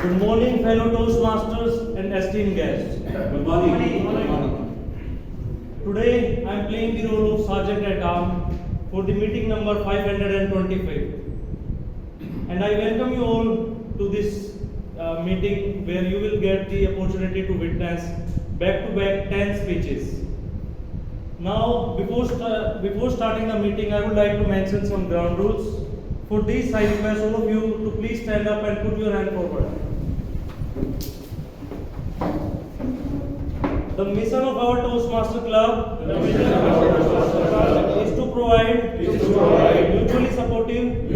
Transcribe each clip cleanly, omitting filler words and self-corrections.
Good morning, fellow Toastmasters and esteemed guests. Good morning. Good morning. Today, I am playing the role of Sergeant at Arms for the meeting number 525. And I welcome you all to this meeting where you will get the opportunity to witness back-to-back 10 speeches. Now, before starting the meeting, I would like to mention some ground rules. For this, I request all of you to please stand up and put your hand forward. The mission of our Toastmaster Club is to provide mutually supportive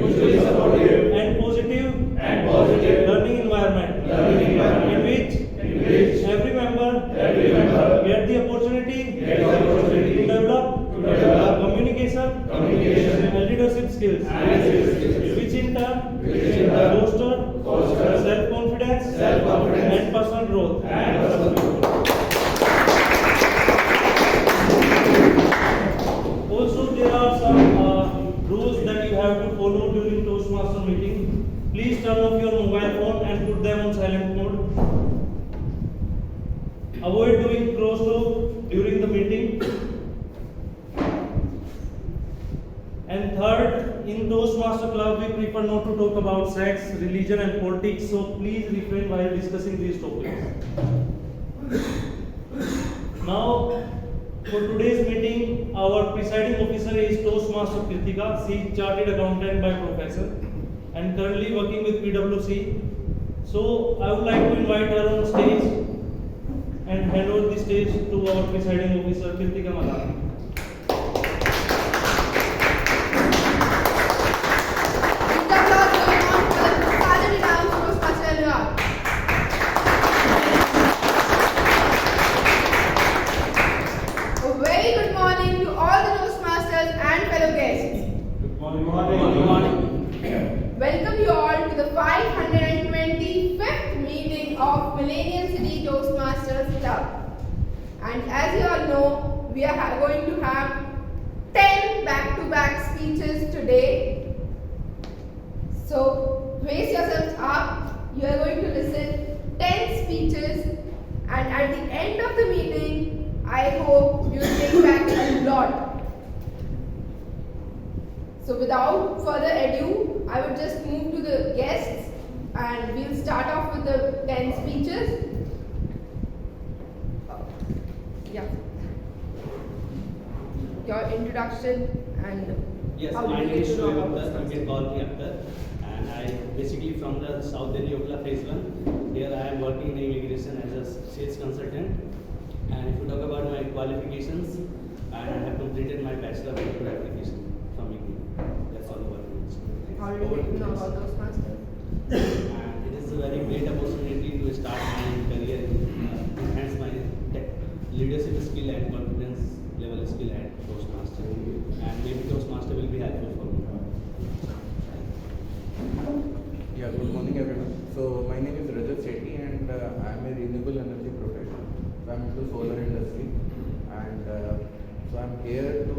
and positive learning environment in which every member get the opportunity to develop communication and leadership skills, which in turn foster self-confidence and personal growth. Also, there are some rules that you have to follow during Toastmaster meeting. Please turn off your mobile phone and put them on silent mode. Avoid doing crosstalk during the meeting. And third, in Toastmaster Club, we prefer not to talk about sex, religion, and politics. So please refrain while discussing these topics. Now, for today's meeting, our presiding officer is Toastmaster Kritika. She is chartered accountant by profession and currently working with PwC. So I would like to invite her on stage and hand over the stage to our presiding officer Kritika Madam. Welcome you all to the 525th meeting of Millennium City Toastmasters Club. And as you all know, we are going to have 10 back-to-back speeches today. So brace yourselves up. You are going to listen 10 speeches, and at the end of the meeting, I hope you will take back a lot. So without further ado, I would just move to the guests and we'll start off with the 10 speeches. Yeah. Your introduction and Yes, how my you name is get to know Shoaib about Akhtar. this You can call me Akhtar. And I basically from the South Delhi Okla phase 1. Here I am working in immigration as a sales consultant. And if you talk about my qualifications, I have completed my bachelor of computer application from IGNOU. That's all about it. How did you get to know about those masters? And it is a very great opportunity to start my career, enhance my leadership skill and confidence level skill at Toastmaster. And maybe Toastmaster will be helpful for me. Yeah, good morning everyone. So my name is Rajat Shetty and I am a renewable energy professional. So I am into solar industry and so I am here to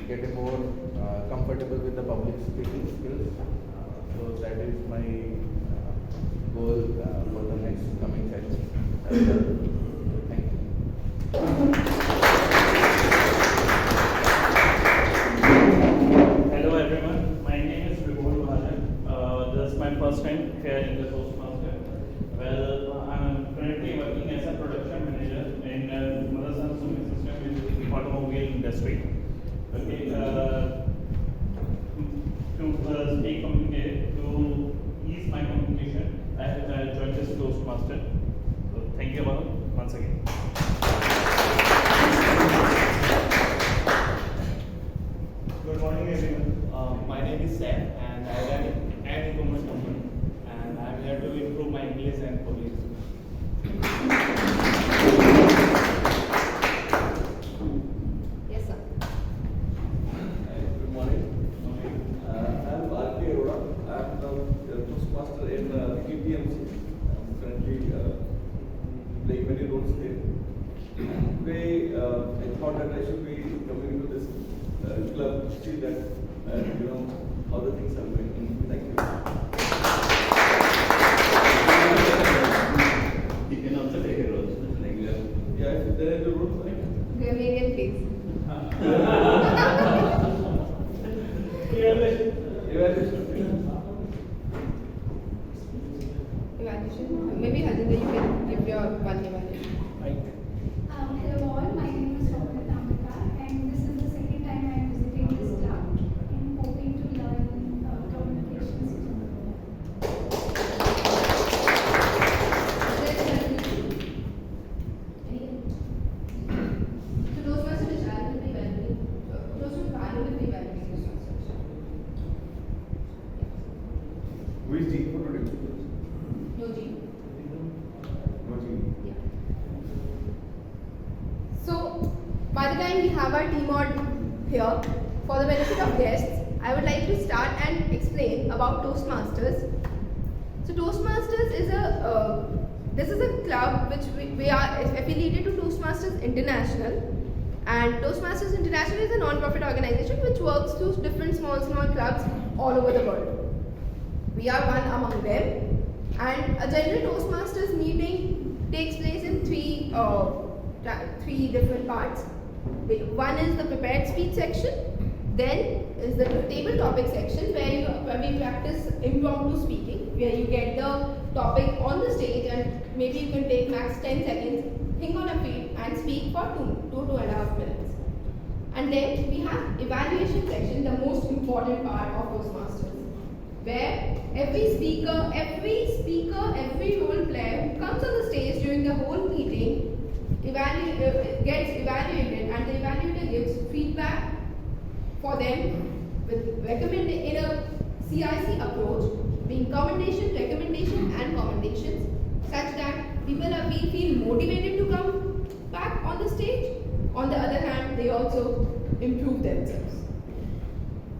get a more comfortable with the public speaking skills. So that is my goal for the next coming session. Thank you. Hello everyone, my name is Vibhor Mahajan. This is my first time here in the Toastmaster. Well, I'm currently working as a production manager in Motherson Sumi System in the automobile industry. Okay, to stay communicated, to ease my communication, I have joined this Toastmaster. So thank you all once again. Good morning everyone. My name is Sam and I run an e-commerce company and I am here to improve my English and public. Yes, sir. Good morning. I am R.K. Arora. I am the Toastmaster in KPMC. I am currently playing many roles here. Today, I thought that I should be coming to this club to see that, how the things are going. Thank you. please. Evaluation. Maybe Hajinder, you can give your one evaluation. Hello all, my name is Dr. Tamika and this is the second time I am visiting this club and hoping to learn communications. So those must be valid with the evaluation. Those who value with the evaluation. Who is G for today? No G. No G. Yeah. So, by the time we have our team on here, for the benefit of guests, I would like to start and explain about Toastmasters. So, Toastmasters is this is a club which we are affiliated to Toastmasters International, and Toastmasters International is a non-profit organization which works through different small clubs all over the world. We are one among them, and a general Toastmasters meeting takes place in three different parts. One is the prepared speech section, then is the table topic section where we practice impromptu speaking, where you get the topic on the stage and maybe you can take max 10 seconds, think on a feet and speak for 2.5 minutes. And then we have evaluation section, the most important part of Toastmasters, where every speaker, every role player who comes on the stage during the whole meeting gets evaluated, and the evaluator gives feedback for them with in a CIC approach, being commendation, recommendation, and commendations, such that people feel motivated to come back on the stage. On the other hand, they also improve themselves.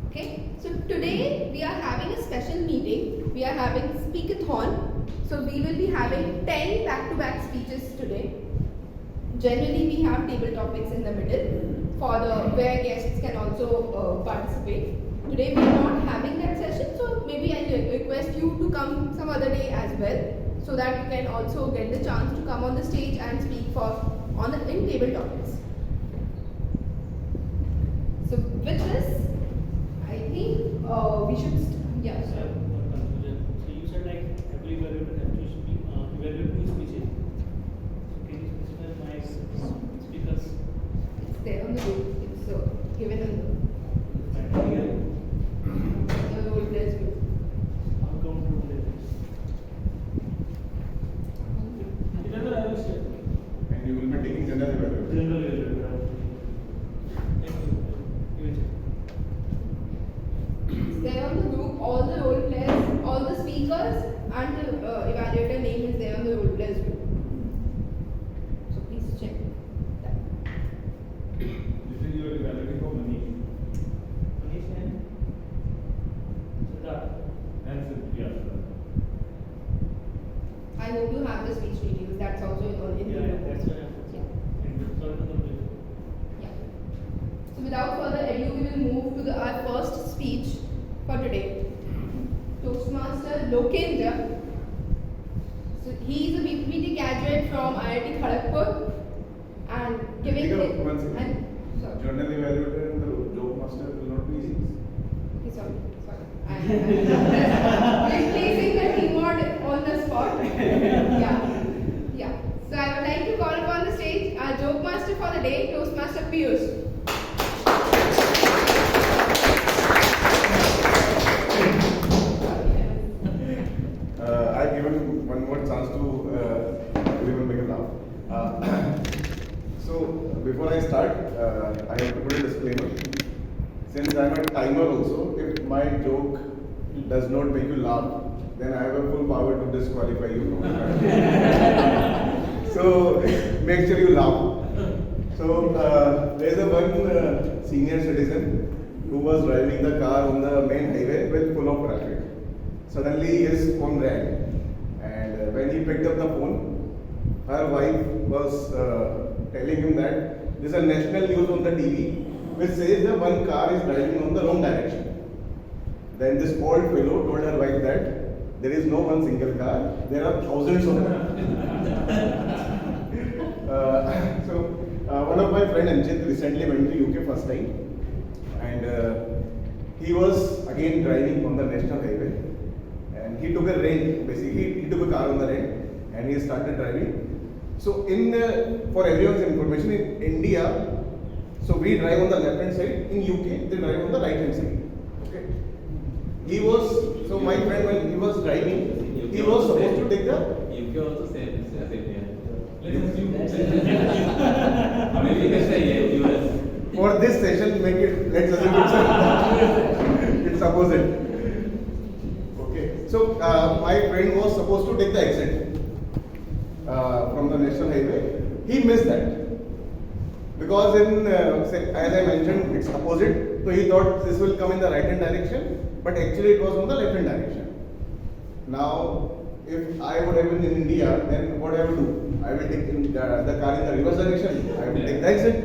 Okay, so today we are having a special meeting. We are having Speakathon. So we will be having 10 back-to-back speeches today. Generally, we have table topics in the middle for where guests can also participate. Today we are not having that session, so maybe I request you to come some other day as well, so that you can also get the chance to come on the stage and speak in table topics. So with this, I think we should yeah. So you said like every evaluator have to speak, evaluate 2 speeches. So can you specify my speakers? It's there on the board. It's given on the role players group. How come to do that? It I will share. And you will be taking general evaluation. General evaluator. It's there on the group. All the role players, all the speakers, and the evaluator name is there on the role players group. So please check that. This is your evaluating for money. Manish and Siddharth. And yeah. I hope you have the speech details. That's also in the Yeah, group. that's why I'm Yeah. So without further ado, we will move to our first speech for today. Toastmaster Lokendra. So he is a BPT graduate from IIT Kharagpur and giving One second. sorry. Journal evaluator and the joke master will not be easy. Okay, sorry. I'm replacing the keyboard on the spot. Yeah. So I would like to call upon the stage our joke master for the day, Toastmaster Piyush. I've given one more chance to everyone make a laugh. So before I start, I have to put a disclaimer. Since I'm a timer also, if my joke does not make you laugh, then I have a full power to disqualify you from the match. So make sure you laugh. So there's a one senior citizen who was driving the car on the main highway with full of traffic. Suddenly his phone rang, and when he picked up the phone, her wife was telling him that there's a national news on the TV which says that one car is driving on the wrong direction. Then this old fellow told her wife that there is no one single car, there are thousands of them. So one one of my friend Anchit recently went to UK first time, and he was again driving on the national highway, and he took a rent. Basically, he took a car on the rent, and he started driving. So, for everyone's information, in India, so we drive on the left hand side. In UK, they drive on the right hand side. Okay. So my friend, when he was driving, he was supposed to take the. UK also same as India. Maybe you can say US. For this session, let's assume it's opposite. Okay. So my friend was supposed to take the exit from the national highway. He missed that. Because as I mentioned, it's opposite. So he thought this will come in the right hand direction, but actually it was on the left hand direction. Now, if I would have been in India, then what I will do? I will take the car in the reverse direction. I will take the exit.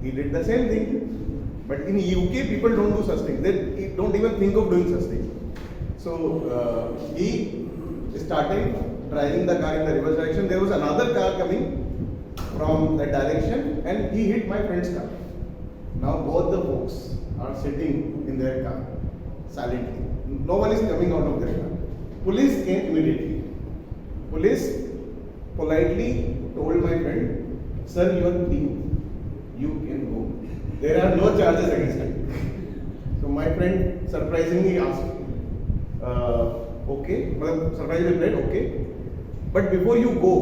He did the same thing. But in UK, people don't do such things. They don't even think of doing such things. So he started driving the car in the reverse direction. There was another car coming from that direction, and he hit my friend's car. Now both the folks are sitting in their car silently. No one is coming out of their car. Police came immediately. Police politely told my friend, "Sir, you are clean. You can go. There are no charges against you." So my friend surprisingly asked, "Okay." Surprisingly replied, "Okay. But before you go,"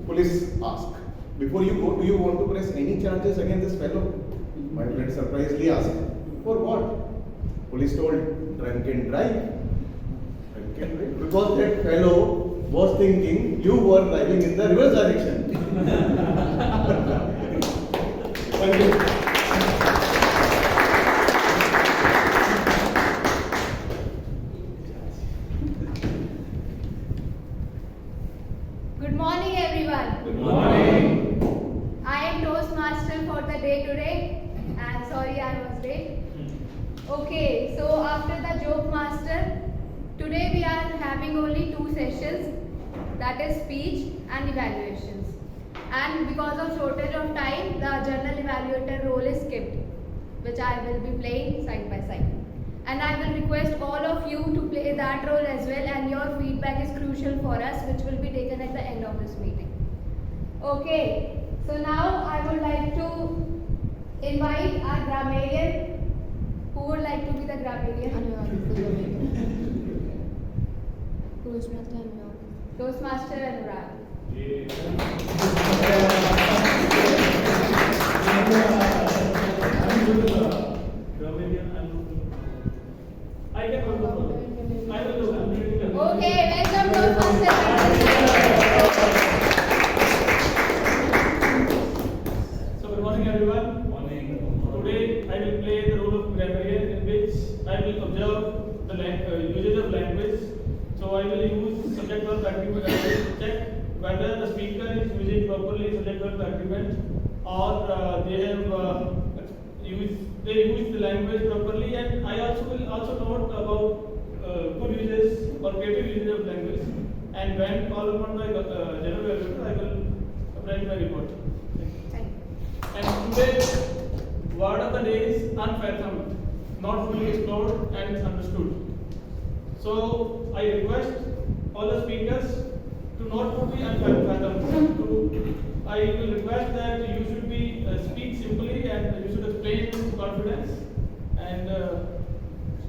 police asked, "before you go, do you want to press any charges against this fellow?" My friend surprisingly asked, "For what?" Police told, "Drunk and drive." Because that fellow was thinking you were driving in the reverse direction. Thank you. Good morning, everyone. Good morning. I am Toastmaster for the day today, and sorry I was late. Okay, so after the joke master, today we are having only 2 sessions, that is speech and evaluations. And because of shortage of time, the journal evaluator role is skipped, which I will be playing side by side. And I will request all of you to play that role as well, and your feedback is crucial for us, which will be taken at the end of this meeting. Okay, so now I would like to invite our grammarian. Who would like to be the grammarian? Toastmaster Anurag. Okay, welcome Toastmaster. So good morning everyone. Morning. Today I will play the role of grammarian, in which I will observe the usage of language. So I will use subject verb agreement to check whether the speaker is using properly subject verb agreement, or they use the language properly. And I will also note about good uses or creative uses of language. And when called upon by general evaluator, I will write my report. And today's word of the day is unfathomed, not fully explored and understood. So I request all the speakers to not be unfathomed. I will request that you should be speak simply and you should explain with confidence and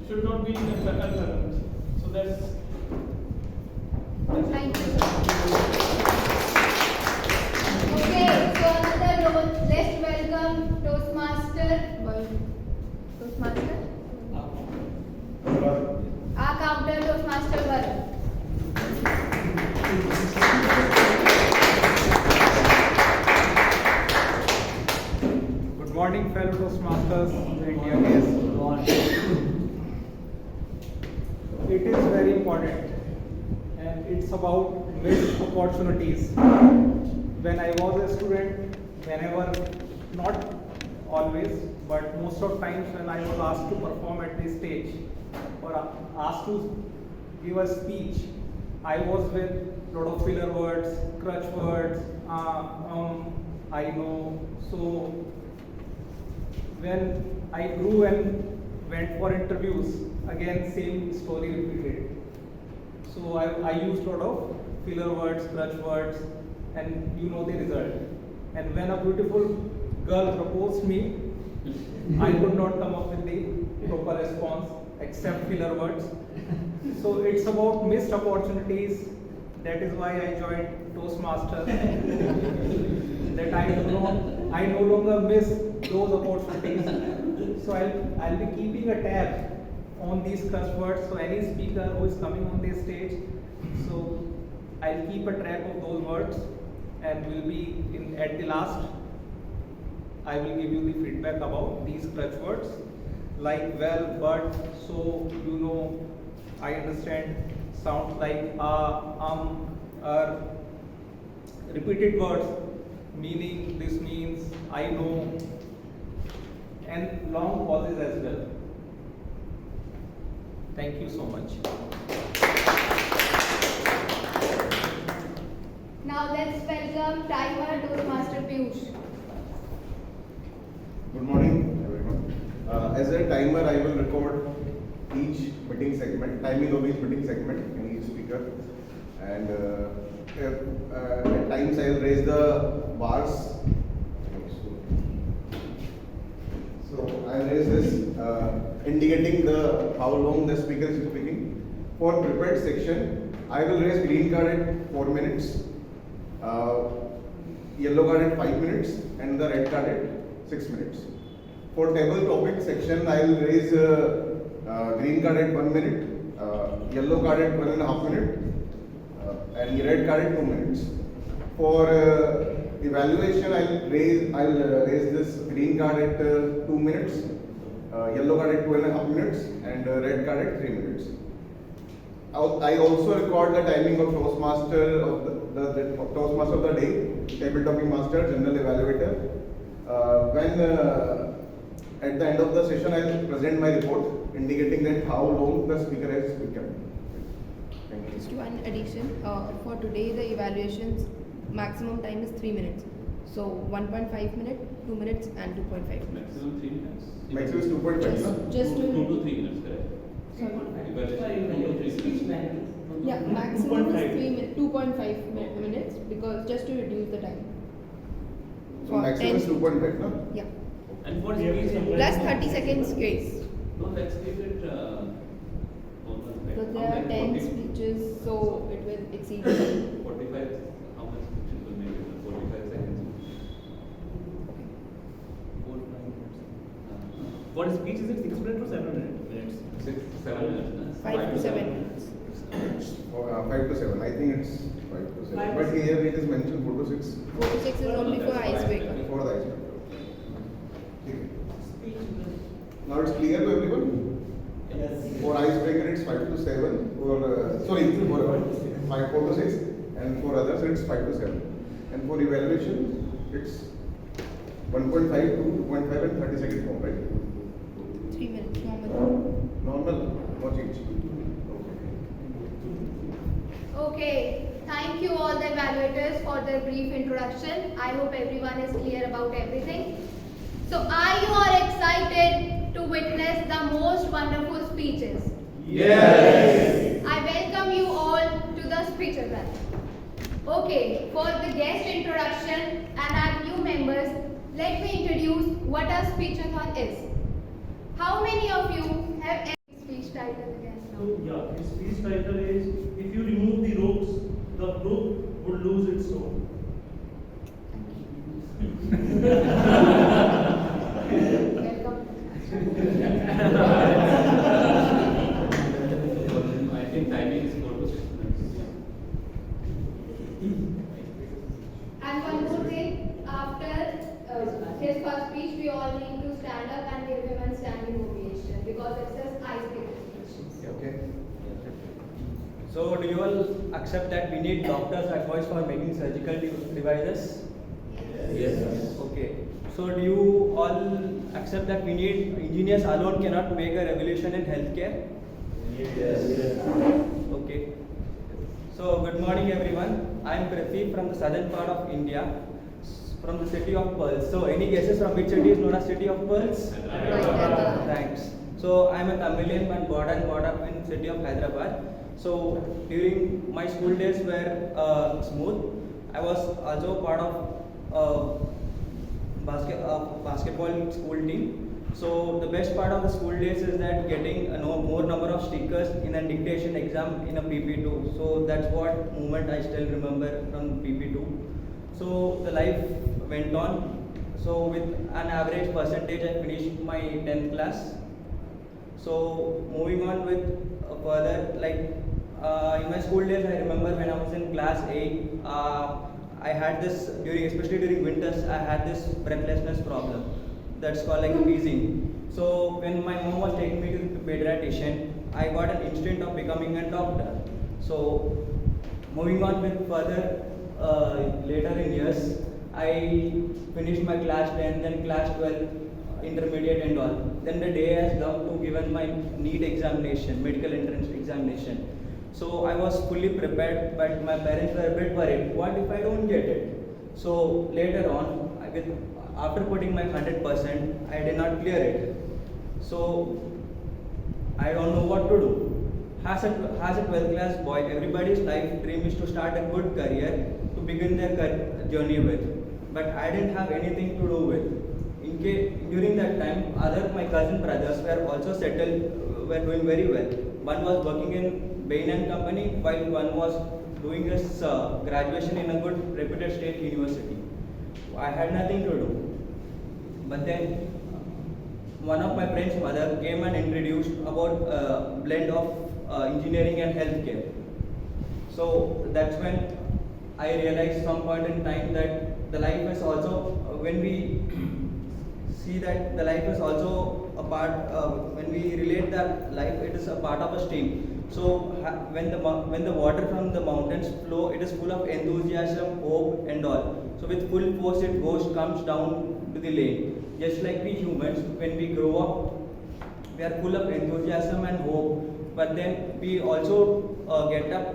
should not be unfathomed. So that's. Thank you. Okay, so another role. Let's welcome Toastmaster. Toastmaster? Our counter Toastmaster Varun. Good morning, fellow Toastmasters and dear guests. It is very important, and it's about missed opportunities. When I was a student, whenever, not always, but most of times when I was asked to perform at the stage or asked to give a speech, I was with lot of filler words, crutch words, I know. So when I grew and went for interviews, again same story repeated. So I used a lot of filler words, crutch words, and you know the result. And when a beautiful girl proposed me, I could not come up with the proper response except filler words. So it's about missed opportunities. That is why I joined Toastmasters. That I no longer miss those opportunities. So I'll be keeping a tab on these curse words. So any speaker who is coming on this stage, so I'll keep a track of those words, and will be at the last. I will give you the feedback about these clutch words like well, but, so, you know, I understand, sounds like repeated words, meaning this means I know, and long pauses as well. Thank you so much. Now let's welcome timer Toastmaster Piyush. Good morning, everyone. As a timer, I will record each meeting segment, timing of each meeting segment in each speaker, and at times I will raise the bars. So I will raise this, indicating how long the speaker is speaking. For prepared section, I will raise green card at 4 minutes, yellow card at 5 minutes, and the red card at 6 minutes. For table topic section, I will raise green card at 1 minute, yellow card at 1.5 minutes, and red card at 2 minutes. For evaluation, I'll raise this green card at 2 minutes, yellow card at 2.5 minutes, and red card at 3 minutes. I also record the timing of Toastmaster of the Toastmaster of the day, table topping master, general evaluator. When at the end of the session, I will present my report indicating that how long the speaker has spoken. Thank you. Just one addition. For today, the evaluations maximum time is 3 minutes. So 1.5 minutes, 2 minutes, and 2.5 minutes. Maximum 3 minutes. Maximum is 2.5. no? Just 2 to to 3 minutes, correct? sorry. Evaluation 2 to 3 minutes. Yeah, maximum is 2.5. 3 minutes, 2.5 minutes, because just to reduce the time. So maximum is 2.5, no? Yeah. And for We have speech, some Plus 30 seconds grace. no, let's give it almost like Because how there are many? 10 speeches, so it will exceed. 45, how much speeches will make it? 45 seconds. 4 5 minutes. What speech is it? 6 minutes or 7 minutes? 6 7 minutes. 5 to 7 minutes. 5 to 7. I think it's 5 to 7. But here it is mentioned 4 to 6 4 to 6 is only for icebreaker. for the icebreaker. Okay. Now it's clear to everyone? Yes. For icebreaker it's 5 to 7. For 4 to 6, and for others it's 5 to 7. And for evaluation it's 1.5 to 2.5 and 30 second form, right? 3 minutes, normal. Normal, no change. Okay, thank you all the evaluators for their brief introduction. I hope everyone is clear about everything. So are you all excited to witness the most wonderful speeches? Yes! I welcome you all to the speechathon. Okay, for the guest introduction and our new members, let me introduce what a speechathon is. How many of you have any speech title again? So yeah, his speech title is if you remove the ropes, the rope would lose its soul. Welcome. I think timing is 4 to 6 minutes. And one more thing, after his first speech, we all need to stand up and give him a standing ovation because it's his icebreaker speech. Okay. So, do you all accept that we need doctors' advice for making surgical devices? Yes. Okay. So, do you all accept that we need engineers alone cannot make a revolution in healthcare? Yes. Okay. So, good morning everyone. I am Pradeep from the southern part of India. from the city of Pearls. So any guesses from which city is known as city of Pearls? Hyderabad. Thanks. So I'm a Tamilian and brought up in city of Hyderabad. So during my school days were smooth. I was also part of basketball school team. So the best part of the school days is that getting more number of stickers in a dictation exam in a PP2. So that's what moment I still remember from PP2. So the life went on. So with an average percentage, I finished my 10th class. So moving on with further, like in my school days, I remember when I was in class 8, I had this especially during winters, I had this breathlessness problem. That's called like wheezing. So when my mom was taking me to the pediatrician, I got an instinct of becoming a doctor. So moving on with further later in years, I finished my class 10, then class 12, intermediate and all. Then the day has come to given my NEET examination, medical entrance examination. So I was fully prepared, but my parents were a bit worried. What if I don't get it? So later on, after putting my 100%, I did not clear it. So I don't know what to do. As a 12th class boy, everybody's life dream is to start a good career to begin their journey with. But I didn't have anything to do with. During that time, my cousin brothers were also settled, were doing very well. One was working in Bain and Company, while one was doing his graduation in a good reputed state university. I had nothing to do. But then one of my friend's mother came and introduced about blend of engineering and healthcare. So that's when I realized some point in time that the life is also, when we see that the life is also a part, when we relate that life, it is a part of a stream. So when the water from the mountains flow, it is full of enthusiasm, hope and all. So with full force it comes down to the lake. Just like we humans, when we grow up, we are full of enthusiasm and hope. But then we also get up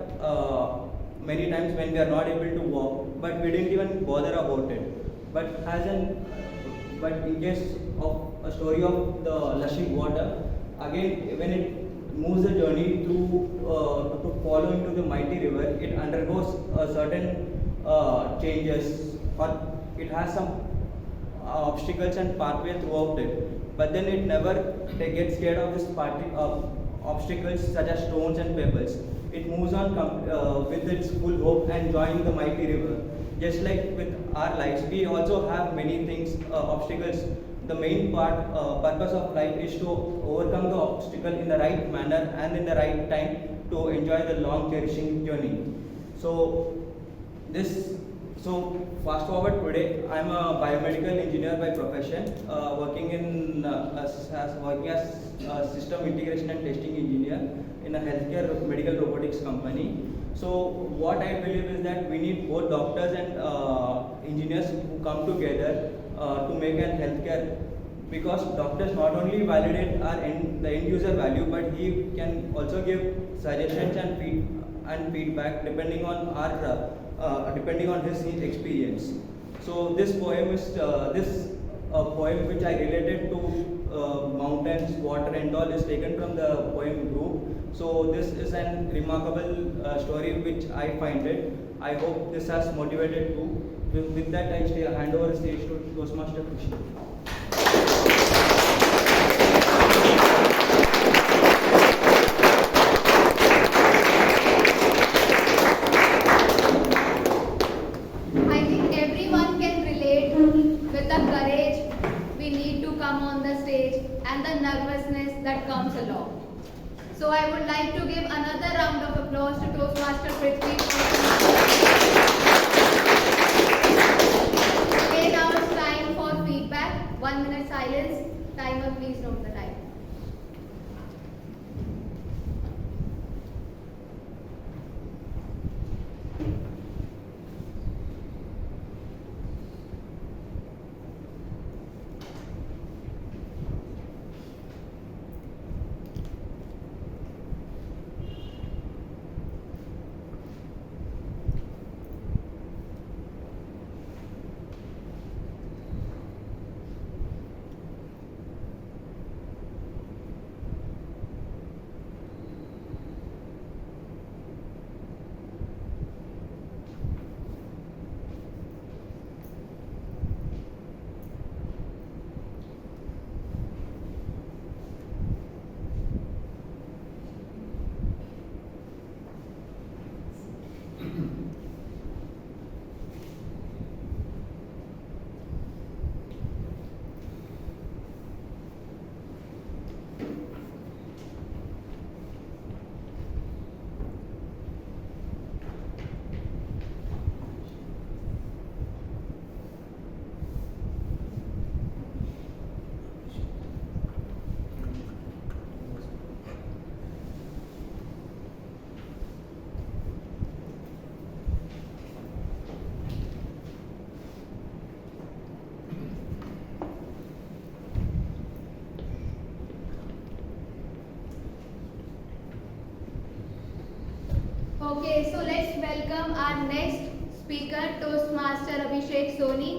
many times when we are not able to walk, but we didn't even bother about it. But in case of a story of the lushing water, again when it moves the journey to follow into the mighty river, it undergoes certain changes, or it has some obstacles and pathway throughout it. But then it never gets scared of this obstacles such as stones and pebbles. It moves on with its full hope and joins the mighty river. Just like with our lives, we also have many things, obstacles. The main purpose of life is to overcome the obstacle in the right manner and in the right time to enjoy the long cherishing journey. So fast forward today, I am a biomedical engineer by profession, working as a system integration and testing engineer in a healthcare medical robotics company. So what I believe is that we need both doctors and engineers who come together to make a healthcare, because doctors not only validate the end user value, but he can also give suggestions and feedback depending on his experience. So this poem is a poem which I related to mountains, water and all, is taken from the poem group. So this is an remarkable story which I find it. I hope this has motivated too. With that, I hand over the stage to Toastmaster Krishna. I think everyone can relate with the courage we need to come on the stage and the nervousness that comes along. So I would like to give another round of applause to Toastmaster Prithvi. Okay, now it's time for feedback. 1 minute silence. Timer, please note the time. our next speaker, Toastmaster Abhishek Soni.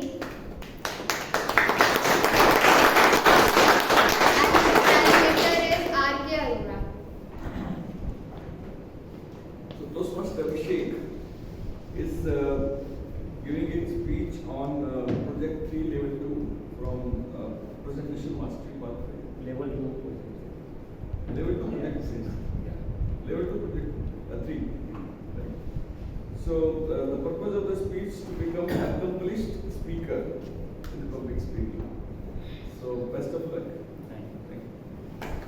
And facilitator is R.K. Arora. So Toastmaster Abhishek is giving a speech on Project 3 Level 2 from Presentation Mastery Pathway. Level 2. Level 2 Project 6. Level 2 Project 3. Right. So the purpose of the speech is to become an accomplished speaker in the public speaking. So best of luck. Thank you.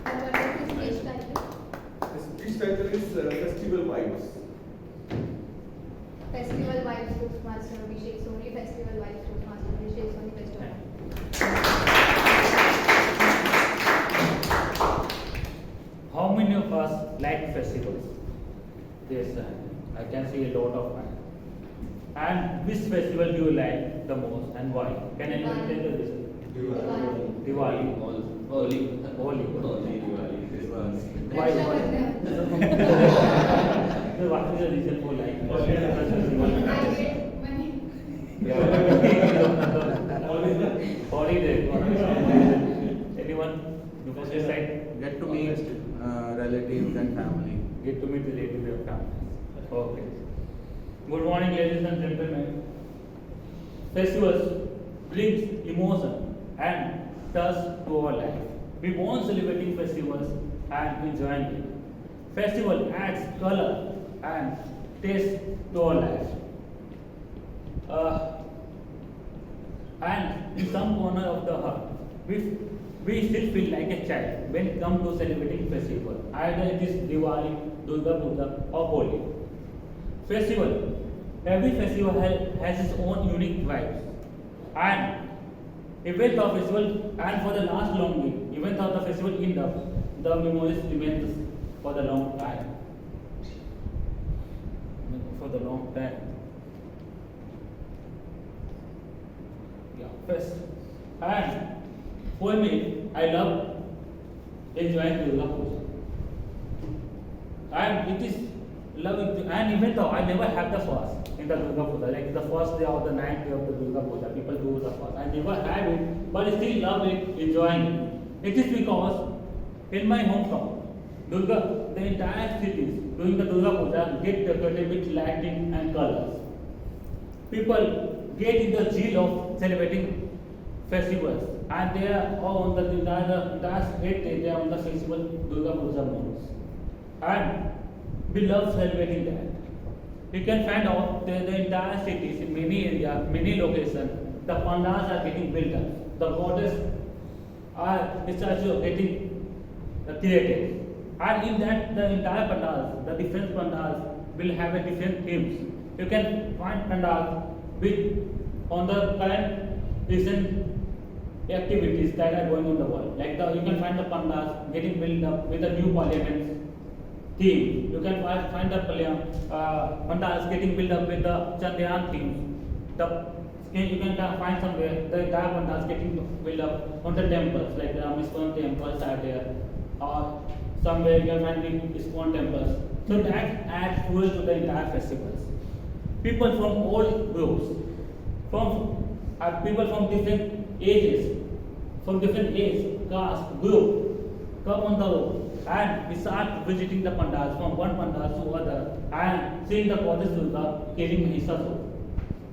And what is his speech title? The speech title is Festival Vibes. Festival Vibes Toastmaster Abhishek Soni. Festival Vibes Toastmaster Abhishek Soni. Festival. How many of us like festivals? Yes, I can see a lot of them. And which festival do you like the most and why? Can anyone tell the reason? Diwali. Diwali. Holi. Holi. Why? Raksha Why? Bandhan. So what is the reason for like I festival? get money. Holiday. Anyone? Before this side? Get to meet relatives and family. Get to meet relatives and family. Okay. Good morning, ladies and gentlemen. Festivals brings emotion and touch to our life. We want celebrating festivals and enjoying it. Festival adds color and taste to our life. And in some corner of the heart, we still feel like a child when it comes to celebrating festival. Either it is Diwali, Durga Puja or Holi. Every festival has its own unique vibes. And event of festival and for the last long week, event of the festival end up, the memories remains for the long time. For the long time. Yeah, first. And for me, I love enjoying Durga Puja. And it is loving to, and even though I never have the fast in the Durga Puja, like the first day or the ninth day of the Durga Puja, people do the fast. I never have it, but I still love it, enjoying it. It is because in my hometown, the entire cities during the Durga Puja get decorated with lighting and colors. People get in the zeal of celebrating festivals, and they are all on the entire 8 days they are on the festival Durga Puja modes. And we love celebrating that. You can find out the entire cities in many areas, many locations, the pandals are getting built up. The goddess is also getting created. And in that, the entire pandals, the different pandals will have a different themes. You can find pandals with on the current recent activities that are going on the world. Like you can find the pandals getting built up with the new parliament theme. You can find the pandals getting built up with the Chandrayaan theme. You can find somewhere the entire pandals getting built up on the temples, like the ISKCON temples are there, or somewhere you can find the ISKCON temples. So that adds fuel to the entire festivals. People from all groups, people from different ages, caste, group, come on the road and we start visiting the pandals from one pandal to other and seeing the goddess Durga killing Mahishasura.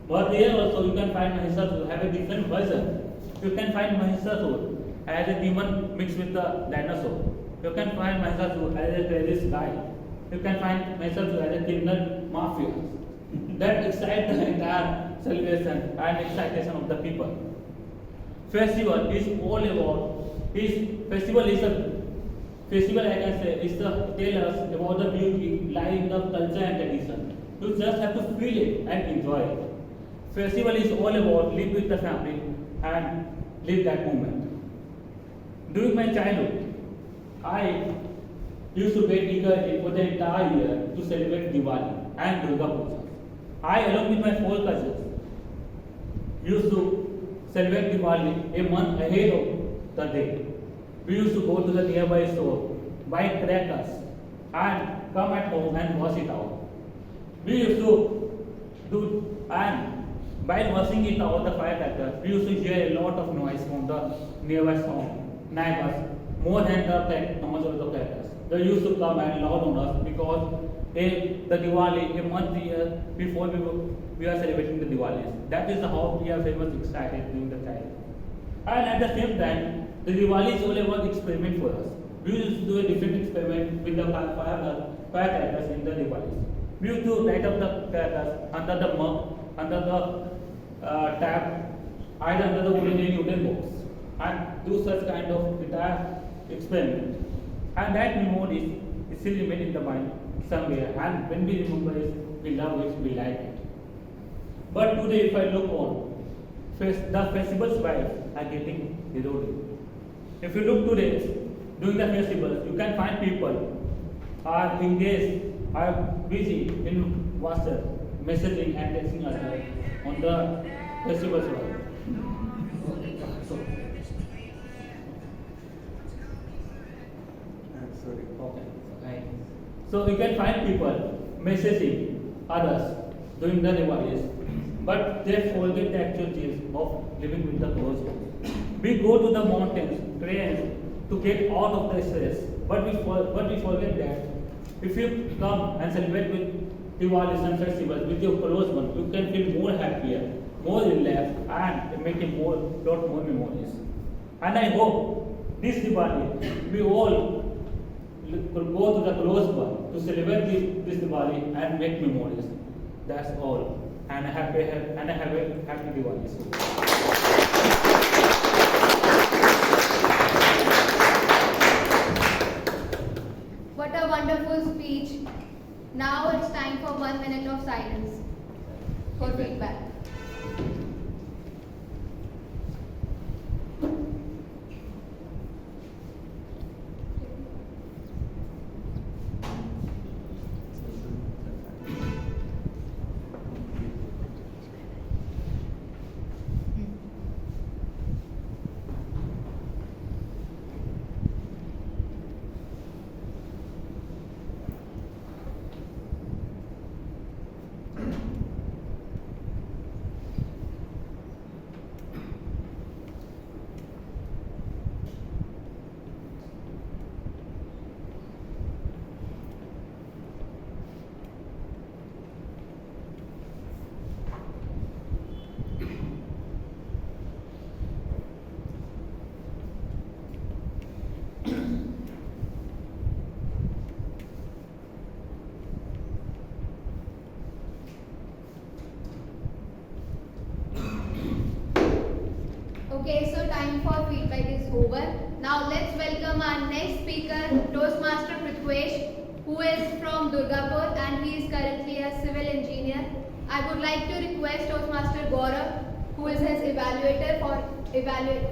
But here also you can find Mahishasura have a different version. You can find Mahishasura as a demon mixed with the dinosaur. You can find Mahishasura as a terrorist guy. You can find Mahishasura as a criminal mafia. That excites the entire celebration and excitation of the people. Festival is all about. Festival, I can say, is the tell us about the beauty lying in the culture and tradition. You just have to feel it and enjoy it. Festival is all about live with the family and live that moment. During my childhood, I used to get eager for the entire year to celebrate Diwali and Durga Puja. I, along with my 4 cousins, used to celebrate Diwali a month ahead of the day. We used to go to the nearby store, buy crackers, and come at home and wash it out. We used to And while washing it over the firecracker, we used to hear a lot of noise from the nearby neighbors, more than the noise of the crackers. They used to come and loud on us because the Diwali, a month year before we are celebrating the Diwali. That is how we are very much excited during the time. And at the same time, the Diwali is only one experiment for us. We used to do a different experiment with the firecrackers in the Diwali. We used to light up the crackers under the mug, under the tap, either under the wooden box, and do such kind of entire experiment. And that memory is still remain in the mind somewhere. And when we remember it, we love it, we like it. But today, if I look on, the festivals vibes are getting eroded. If you look today, during the festivals, you can find people are engaged, are busy in WhatsApp, messaging and texting others on the festivals vibe. Sorry. Okay. So you can find people messaging others during the Diwalis, but they forget the actual things of living with the close ones. We go to the mountains, trains to get out of the stress, but we forget that if you come and celebrate with Diwalis and festivals with your close ones, you can feel more happier, more relaxed, and make a lot more memories. And I hope this Diwali we all will go to the close one to celebrate this Diwali and make memories. That's all. And have a happy Diwali. What a wonderful speech. Now it's time for 1 minute of silence for feedback. Okay, so time for feedback is over. Now let's welcome our next speaker, Toastmaster Prithvesh, who is from Durgapur and he is currently a civil engineer. I would like to request Toastmaster Gaurav, who is his evaluator,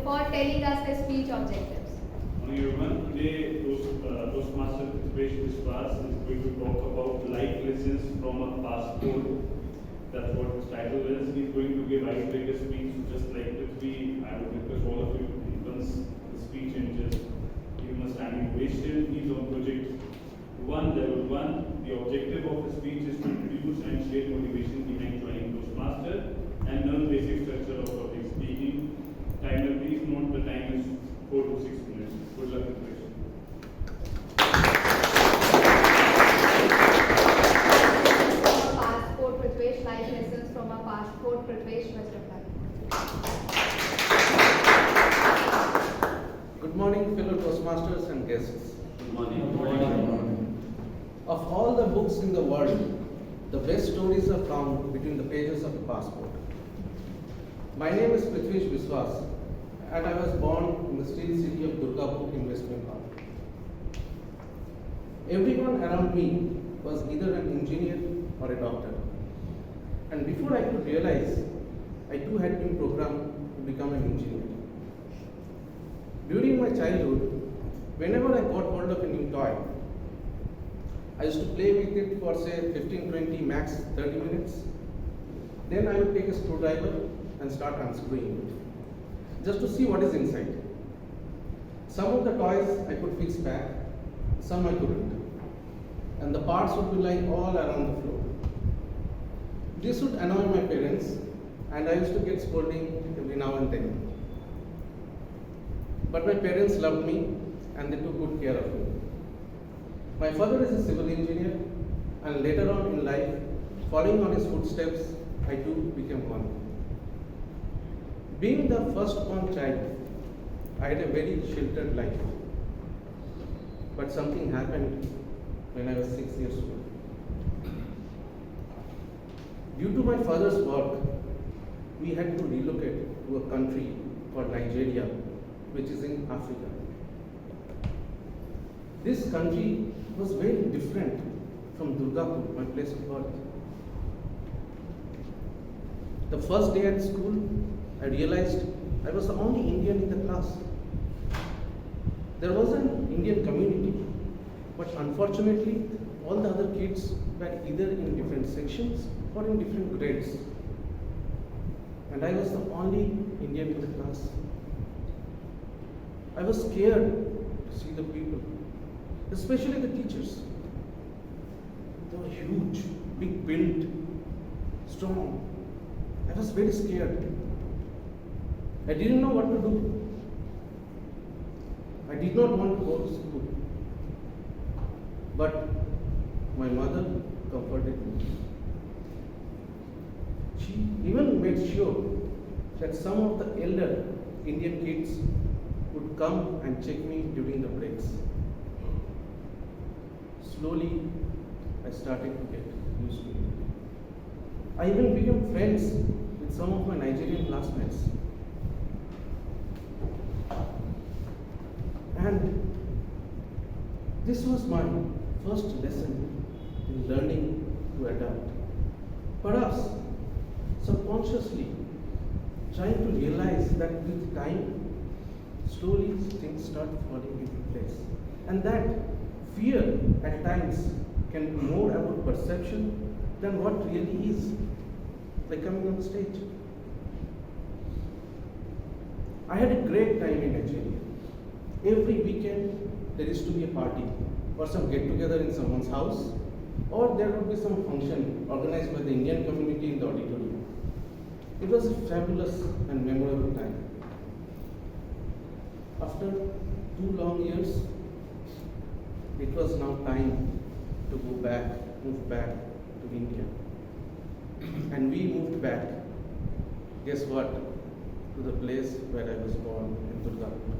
for telling us his speech objectives. Morning everyone. Today Toastmaster Prithvesh Biswas is going to talk about life lessons from a passport. That's what his title is. He's going to give icebreaker speech just like Prithvi. I would request all of you once the speech and just give him a standing ovation. He's on project 1, level 1. The objective of the speech is to introduce and share motivation behind joining Toastmaster and learn basic structure of public speaking. Timer, please note the time is 4 to 6 minutes. Good luck with the question. Passport Prithvesh, life lessons from a passport Prithvesh, West of Good morning, fellow Toastmasters and guests. Good morning. Good morning. Of all the books in the world, the best stories are found between the pages of a passport. My name is Prithvesh Biswas, and I was born in the steel city of Durgapur in West Bengal. Everyone around me was either an engineer or a doctor. And before I could realize, I too had been programmed to become an engineer. During my childhood, whenever I got hold of a new toy, I used to play with it for say 15, 20, max 30 minutes. Then I would take a screwdriver and start unscrewing it, just to see what is inside. Some of the toys I could fix back, some I couldn't. And the parts would be lying all around the floor. This would annoy my parents, and I used to get scolding every now and then. But my parents loved me and they took good care of me. My father is a civil engineer, and later on in life, following on his footsteps, I too became one. Being the firstborn child, I had a very sheltered life. But something happened when I was 6 years old. Due to my father's work, we had to relocate to a country called Nigeria, which is in Africa. This country was very different from Durgapur, my place of birth. The first day at school, I realized I was the only Indian in the class. There was an Indian community, but unfortunately, all the other kids were either in different sections or in different grades. And I was the only Indian in the class. I was scared to see the people, especially the teachers. They were huge, big built, strong. I was very scared. I didn't know what to do. I did not want to go to school. But my mother comforted me. She even made sure that some of the elder Indian kids would come and check me during the breaks. Slowly, I started to get used to it. I even became friends with some of my Nigerian classmates. And this was my first lesson in learning to adapt. Perhaps subconsciously trying to realize that with time, slowly things start falling into place. And that fear at times can be more about perception than what really is, like coming on stage. I had a great time in Nigeria. Every weekend there used to be a party or some get together in someone's house, or there would be some function organized by the Indian community in the auditorium. It was a fabulous and memorable time. After 2 long years, it was now time to move back to India. And we moved back, guess what? To the place where I was born in Durgapur.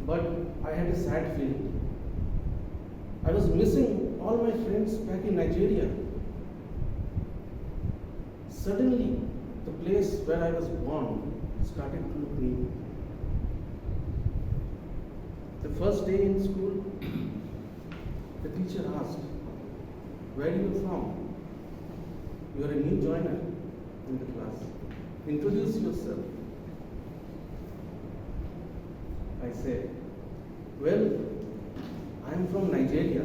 But I had a sad feeling. I was missing all my friends back in Nigeria. Suddenly, the place where I was born started to look new. The first day in school, the teacher asked, "Where are you from? You are a new joiner in the class. Introduce yourself." I said, "Well, I am from Nigeria."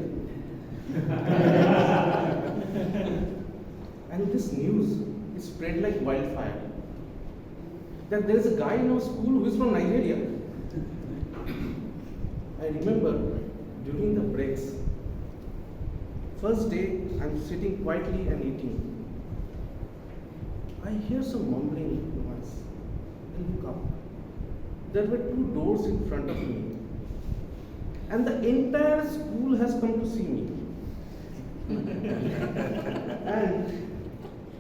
And this news is spread like wildfire. That there is a guy in our school who is from Nigeria. I remember during the breaks, first day I'm sitting quietly and eating. I hear some mumbling noise. I look up. There were 2 doors in front of me. And the entire school has come to see me. And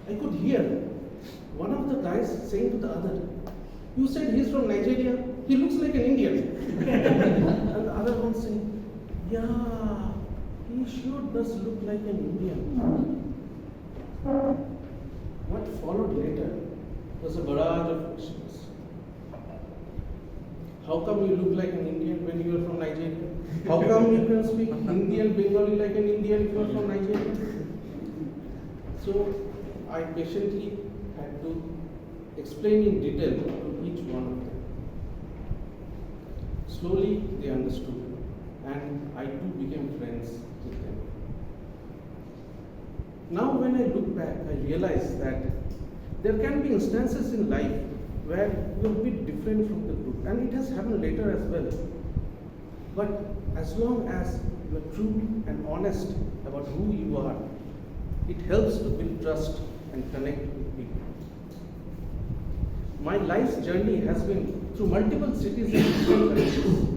I could hear one of the guys saying to the other, "You said he's from Nigeria, he looks like an Indian." And the other one saying, "Yeah, he sure does look like an Indian." What followed later was a barrage of questions. How come you look like an Indian when you are from Nigeria? How come you can speak Hindi and Bengali like an Indian if you are from Nigeria? So I patiently had to explain in detail to each one of them. Slowly they understood, and I too became friends with them. Now when I look back, I realize that there can be instances in life where you are a bit different from the group, and it has happened later as well. But as long as you are true and honest about who you are, It helps to build trust and connect with people. My life's journey has been through multiple cities and different countries.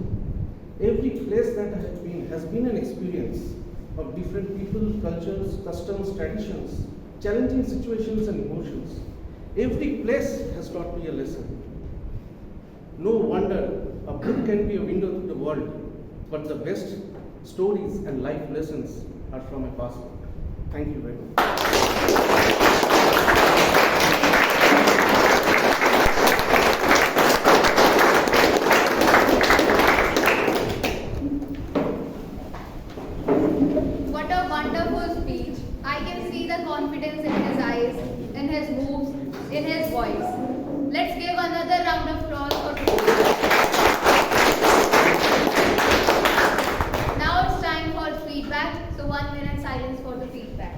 Every place that I have been has been an experience of different people, cultures, customs, traditions, challenging situations and emotions. Every place has taught me a lesson. No wonder a book can be a window to the world, but the best stories and life lessons are from a passport. Thank you very much. What a wonderful speech. I can see the confidence in his eyes, in his moves, in his voice. Let's give another round of applause for Now it's time for feedback. So 1 minute silence for the feedback.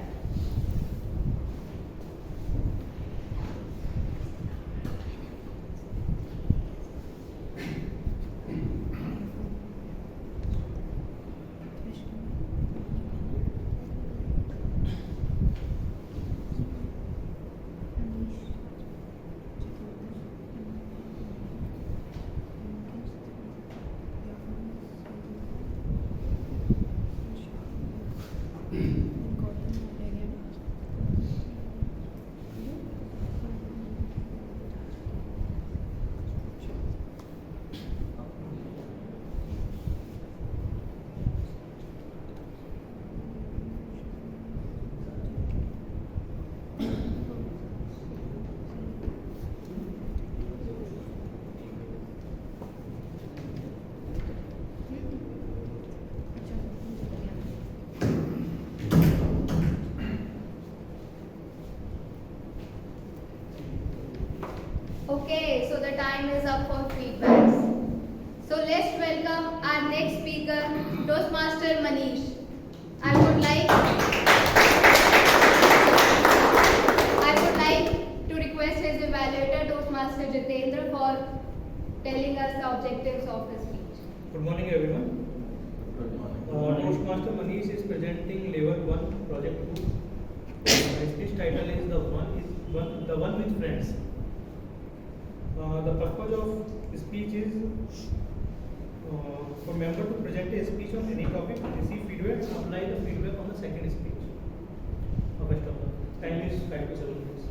Okay, so the time is up for feedbacks. So let's welcome our next speaker, Toastmaster Manish. I would like to request his evaluator, Toastmaster Jitendra, for telling us the objectives of his speech. Good morning, everyone. Good morning. Toastmaster Manish is presenting level 1, project 2. My speech title is the one with friends. The purpose of speech is for member to present a speech on any topic, receive feedback, apply the feedback on the second speech. First of all, time is 5 to 7 minutes.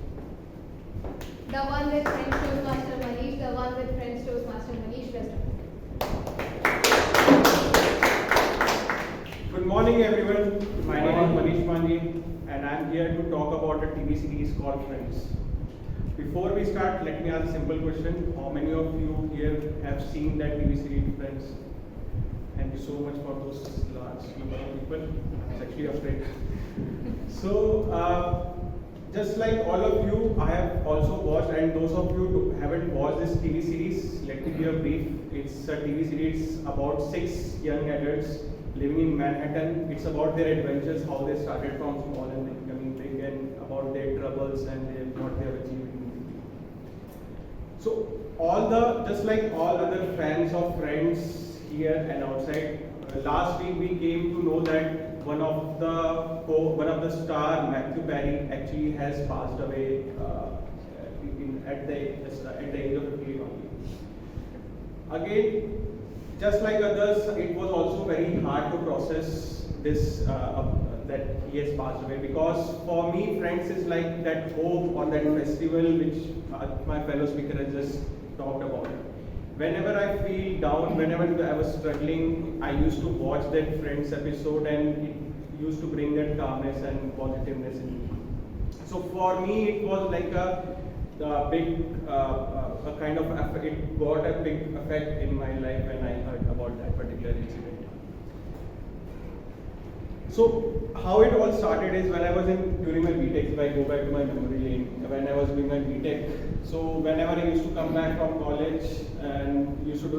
The one with friends, Toastmaster Manish. The one with friends, Toastmaster Manish. Best of luck. Good morning, everyone. My name is Manish Pandey, and I am here to talk about a TV series called Friends. Before we start, let me ask a simple question. How many of you here have seen that TV series Friends? Thank you so much for those large number of people. I was actually afraid. So, just like all of you, I have also watched, and those of you who haven't watched this TV series, let me give a brief. It's a TV series about 6 young adults living in Manhattan. It's about their adventures, how they started from small and becoming big, and about their troubles and what they have achieved. So just like all other fans of Friends here and outside, last week we came to know that one of the star, Matthew Perry, actually has passed away at the age of 51. Again, just like others, it was also very hard to process this that he has passed away, because for me, Friends is like that hope or that festival which my fellow speaker has just talked about. Whenever I feel down, whenever I was struggling, I used to watch that Friends episode, and it used to bring that calmness and positiveness in me. So for me, it was like a kind of effect. It got a big effect in my life when I heard about that particular incident. So how it all started is when I was during my BTech. If I go back to my memory lane, when I was doing my BTech. So whenever I used to come back from college and used to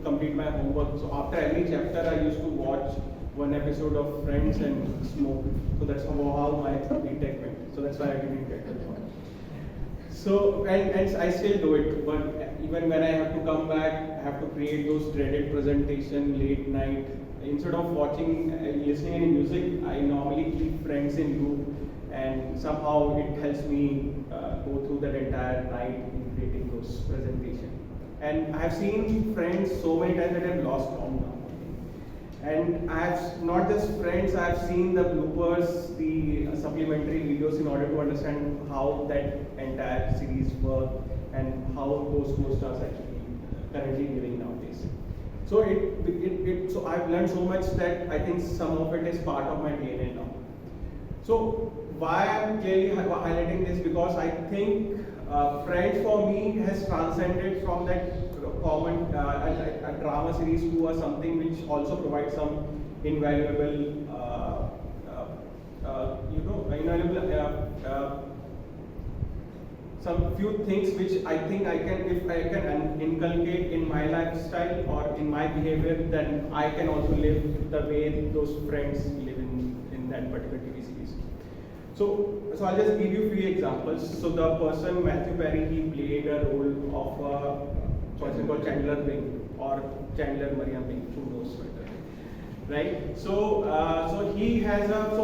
complete my homework. So after every chapter, I used to watch one episode of Friends and smoke. So that's how my BTech went. So that's why I didn't get that one. So and I still do it, but even when I have to come back, I have to create those dreaded presentation late night. instead of watching, listening any music, I normally keep Friends in loop, and somehow it helps me go through that entire night in creating those presentations. And I have seen Friends so many times that I have lost count now. And I have not just Friends, I have seen the bloopers, the supplementary videos in order to understand how that entire series work and how those co-stars actually currently living nowadays. So so I've learned so much that I think some of it is part of my DNA now. So why I'm clearly highlighting this, because I think Friends for me has transcended from that common a drama series to something which also provides some invaluable, some few things which I think if I can inculcate in my lifestyle or in my behavior, then I can also live the way those friends live in that particular TV series. So I'll just give you a few examples. So the person Matthew Perry, he played a role of a person called Chandler Bing or Chandler Mariam Bing, who knows better, right? So he has I'll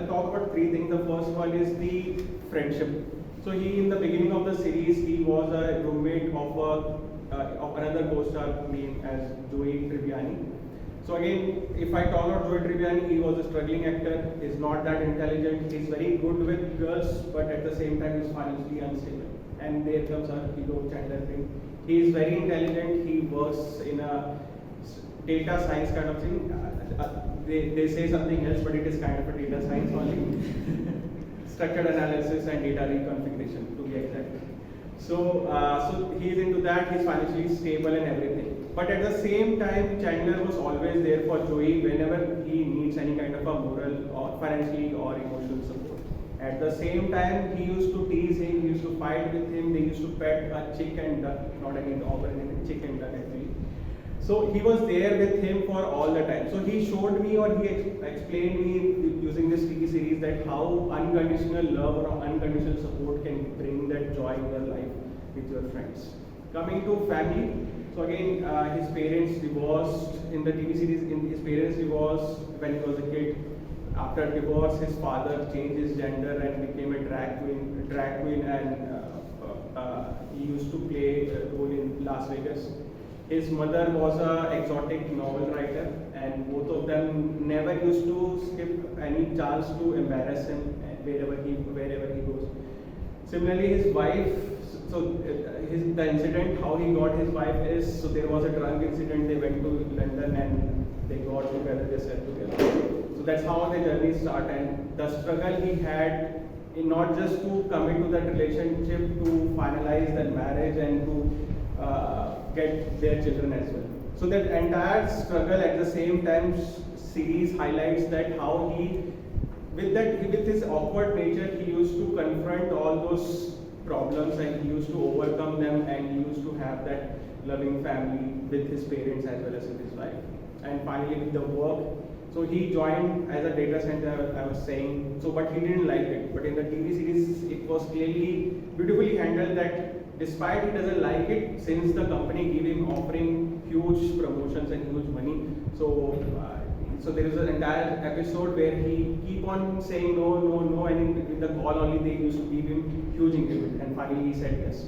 talk about three things. The first one is the friendship. So he, in the beginning of the series, he was a roommate of another co-star named as Joey Tribbiani. So again, if I talk about Joey Tribbiani, he was a struggling actor. He's not that intelligent. He's very good with girls, but at the same time, he's financially unstable. And there comes our hero Chandler Bing. He is very intelligent. He works in a data science kind of thing. They say something else, but it is kind of a data science only. Structured analysis and data reconfiguration, to be exact. So he's into that. He's financially stable and everything. But at the same time, Chandler was always there for Joey whenever he needs any kind of a moral or financially or emotional support. At the same time, he used to tease him, he used to fight with him, they used to pet a chick and duck, not again dog or anything, chick and duck actually. So he was there with him for all the time. So he showed me, or he explained me using this TV series, that how unconditional love or unconditional support can bring that joy in your life with your friends. Coming to family, so again, his parents divorced in the TV series. His parents divorced when he was a kid. After divorce, his father changed his gender and became a drag queen, and he used to play a role in Las Vegas. His mother was an exotic novel writer, and both of them never used to skip any chance to embarrass him wherever he goes. Similarly, his wife. So the incident, how he got his wife is, so there was a drunk incident. They went to London and they got together. They slept together. So that's how the journey started, and the struggle he had in not just to commit to that relationship, to finalize that marriage and to get their children as well. So that entire struggle at the same time series highlights that how he, with his awkward nature, he used to confront all those problems and he used to overcome them, and he used to have that loving family with his parents as well as with his wife. And finally with the work, so he joined as a data center, I was saying, so but he didn't like it. But in the TV series, it was clearly beautifully handled that despite he doesn't like it, since the company gave him offering huge promotions and huge money, so there is an entire episode where he keep on saying no, and in the call only they used to give him huge increment, and finally he said yes.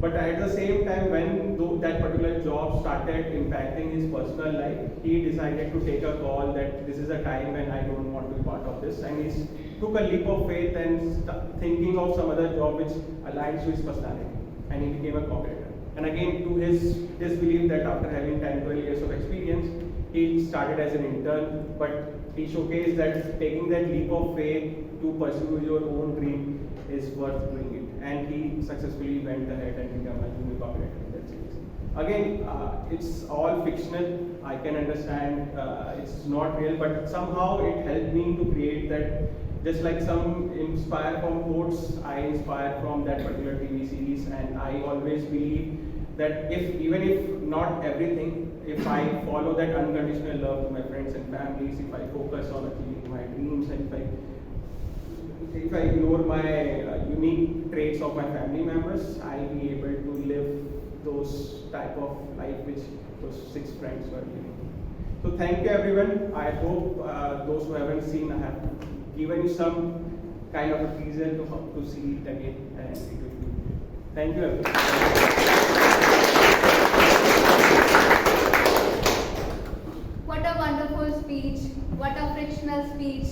But at the same time, when that particular job started impacting his personal life, he decided to take a call that this is a time when I don't want to be part of this, and he took a leap of faith and thinking of some other job which aligns to his personality, and he became a copywriter. And again, to his disbelief that after having 10-12 years of experience, he started as an intern, but he showcased that taking that leap of faith to pursue your own dream is worth doing it. And he successfully went ahead and became a junior copywriter in that series. Again, it's all fictional. I can understand it's not real, but somehow it helped me to create that. Just like some inspire from quotes, I inspire from that particular TV series, and I always believe that even if not everything, if I follow that unconditional love to my friends and families, if I focus on achieving my dreams, and if I ignore my unique traits of my family members, I'll be able to live those type of life which those 6 friends were living. So thank you everyone. I hope those who haven't seen, I have given you some kind of a teaser to see it again, and it will be. Thank you everyone. What a wonderful speech, what a frictional speech,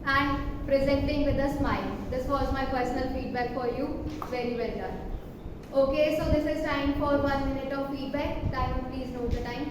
and presenting with a smile. This was my personal feedback for you. Very well done. Okay, so this is time for 1 minute of feedback. Time, please note the time.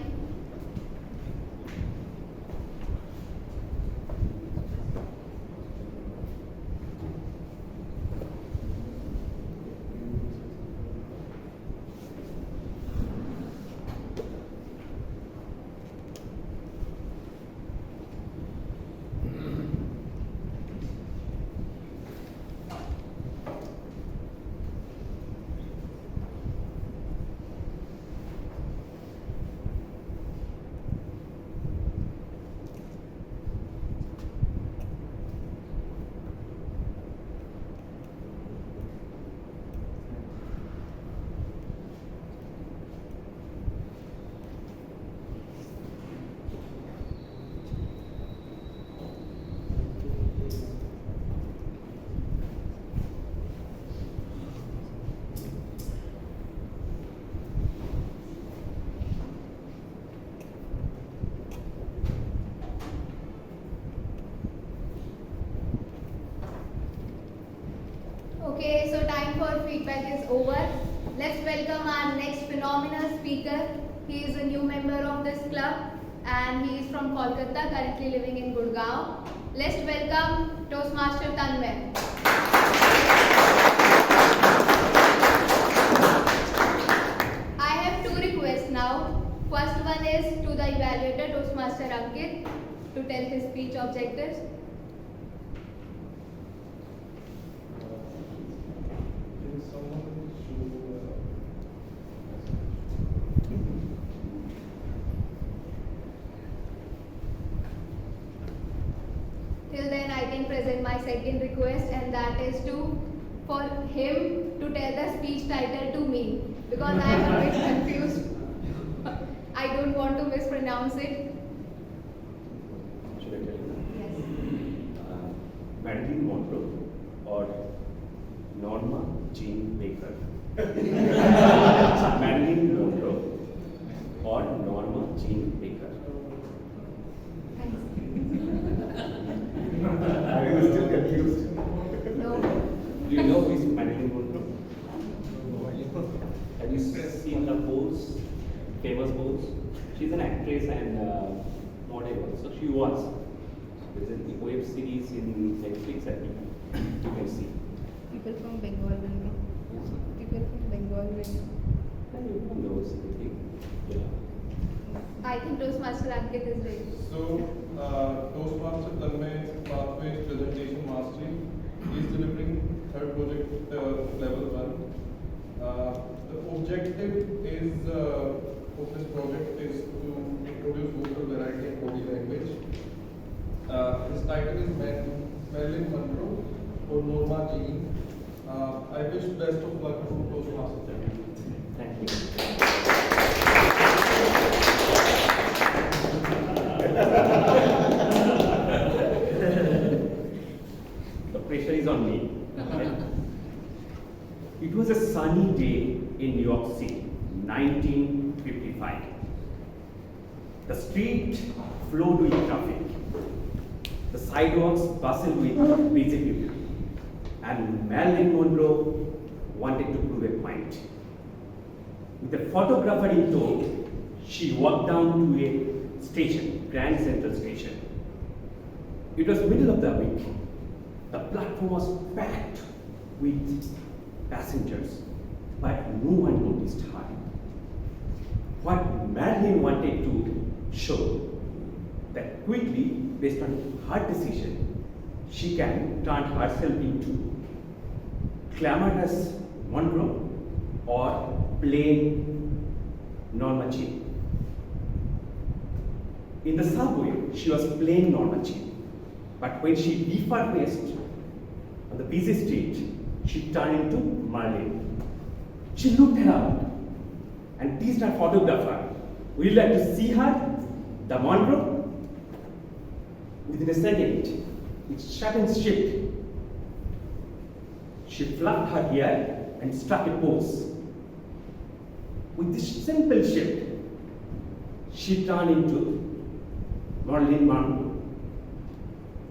Okay, so time for feedback is over. Let's welcome our next phenomenal speaker. He is a new member of this club and he is from Kolkata, currently living in Gurgaon. Let's welcome Toastmaster Tanmay. I have two requests now. First one is to the evaluator, Toastmaster Ankit, to tell his speech objectives. Till then, I can present my second request, and that is for him to tell the speech title to me, because I am a bit confused. I don't want to mispronounce it. Should I tell you? Yes. Madeline Monroe or Norma Jean Baker. Madeline Monroe or Norma Jean Baker. I was still confused. No. Do you know who is Madeline Monroe? Have you seen the pose? Famous pose? She's an actress and model also. She was. There's a web series in Netflix, I think. You can see. People from Bengal will know. People from Bengal will know. Everyone knows everything. Yeah. I think Toastmaster Ankit is ready. So, Toastmaster Tanmay's Pathways Presentation Mastery is delivering third project level 1. The objective is of this project is to introduce vocal variety and body language. His title is Marilyn Monroe or Norma Jean. I wish best of luck to Toastmaster. Thank you. The pressure is on me. It was a sunny day in New York City, 1955. The street flowed with traffic. The sidewalks bustled with busy people. And Marilyn Monroe wanted to prove a point. With a photographer in tow, she walked down to a station, Grand Central Station. It was middle of the week. The platform was packed with passengers, but no one noticed her. What Marilyn wanted to show that quickly, based on her decision, she can turn herself into glamorous Monroe or plain Norma Jean. In the subway, she was plain Norma Jean. But when she refurbished on the busy street, she turned into Marilyn. She looked around and teased her photographer. Would you like to see her? The Monroe, within a second, it sudden shift. She fluffed her hair and struck a pose. With this simple shift, she turned into Marilyn Monroe.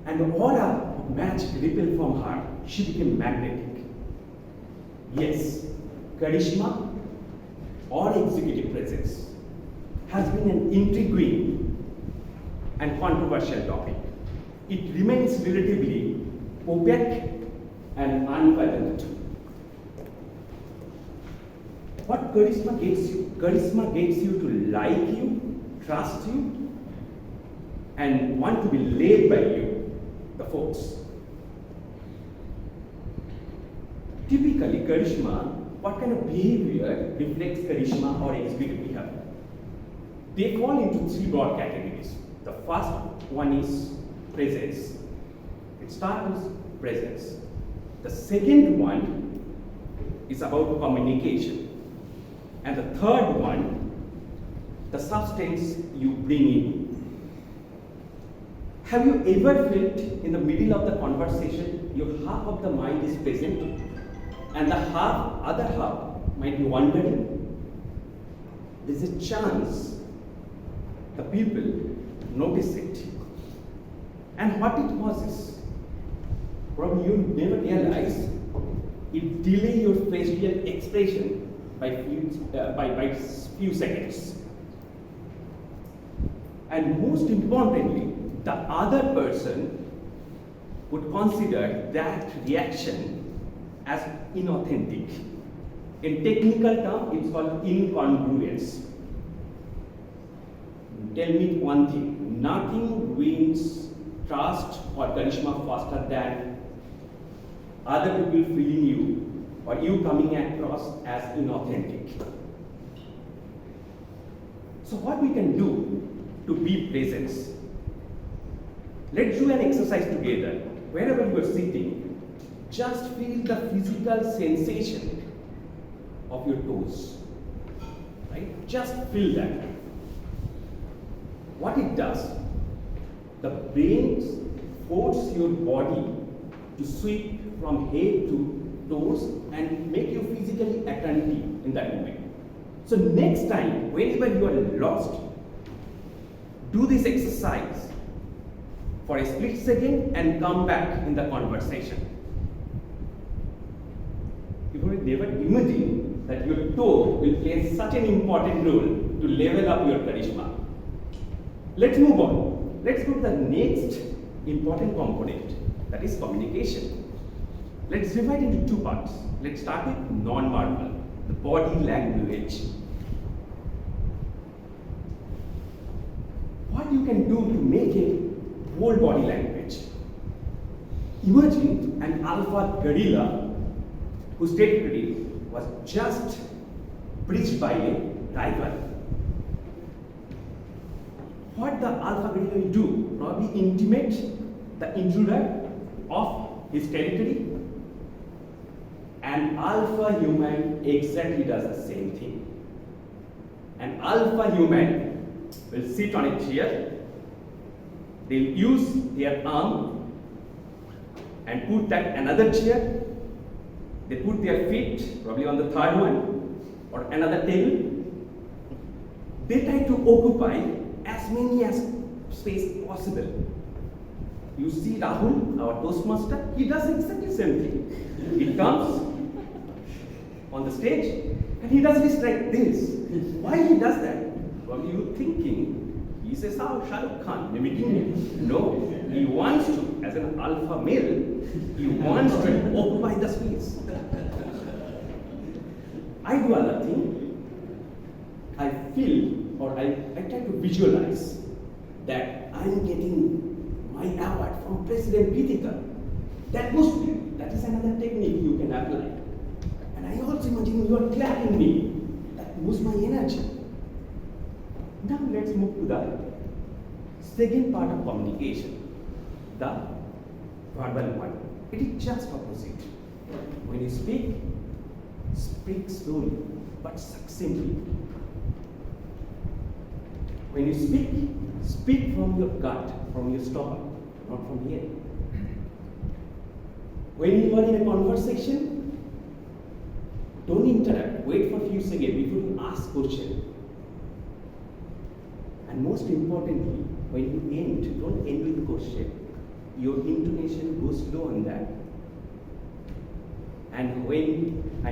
And the aura of magic rippled from her. She became magnetic. Yes, charisma or executive presence has been an intriguing and controversial topic. It remains relatively opaque and unpleasant. What charisma gets you? Charisma gets you to like you, trust you, and want to be led by you, the folks. Typically, charisma, what kind of behavior reflects charisma or executive behavior? They fall into three broad categories. The first one is presence. It starts with presence. The second one is about communication. And the third one, the substance you bring in. Have you ever felt in the middle of the conversation, your half of the mind is present and the other half might be wondering? There's a chance the people notice it. And what it causes, probably you never realize, it delays your facial expression by few seconds. And most importantly, the other person would consider that reaction as inauthentic. In technical term, it's called incongruence. Tell me one thing, nothing wins trust or charisma faster than other people feeling you or you coming across as inauthentic. So what we can do to be present? Let's do an exercise together. Wherever you are sitting, just feel the physical sensation of your toes. Right? Just feel that. What it does, the brain forces your body to sweep from head to toes and make you physically attentive in that moment. So next time, whenever you are lost, do this exercise for a split second and come back in the conversation. You will never imagine that your toe will play such an important role to level up your charisma. Let's move on. Let's go to the next important component, that is communication. Let's divide into two parts. Let's start with non-verbal, the body language. What you can do to make a whole body language? Imagine an alpha gorilla whose territory was just breached by a tiger. What the alpha gorilla will do? Probably intimate the intruder of his territory. An alpha human exactly does the same thing. An alpha human will sit on a chair. They'll use their arm and put that another chair. They put their feet probably on the third one or another table. They try to occupy as many as space possible. You see Rahul, our Toastmaster, he does exactly the same thing. He comes on the stage and he does this like this. Why he does that? Well, you thinking he says, "Oh, Shah Rukh Khan, mimicking him." No, he wants to, as an alpha male, he wants to occupy the space. I do other thing. I feel or I try to visualize that I'm getting my award from President Pritika. That atmosphere, that is another technique you can apply. And I also imagine you are clapping me. That moves my energy. Now let's move to the second part of communication, the verbal one. It is just opposite. When you speak, speak slowly but succinctly. When you speak, Speak from your gut, from your stomach, not from here. When you are in a conversation, don't interrupt. Wait for a few seconds before you ask question. And most importantly, when you end, don't end with question. Your intonation goes slow on that. And when I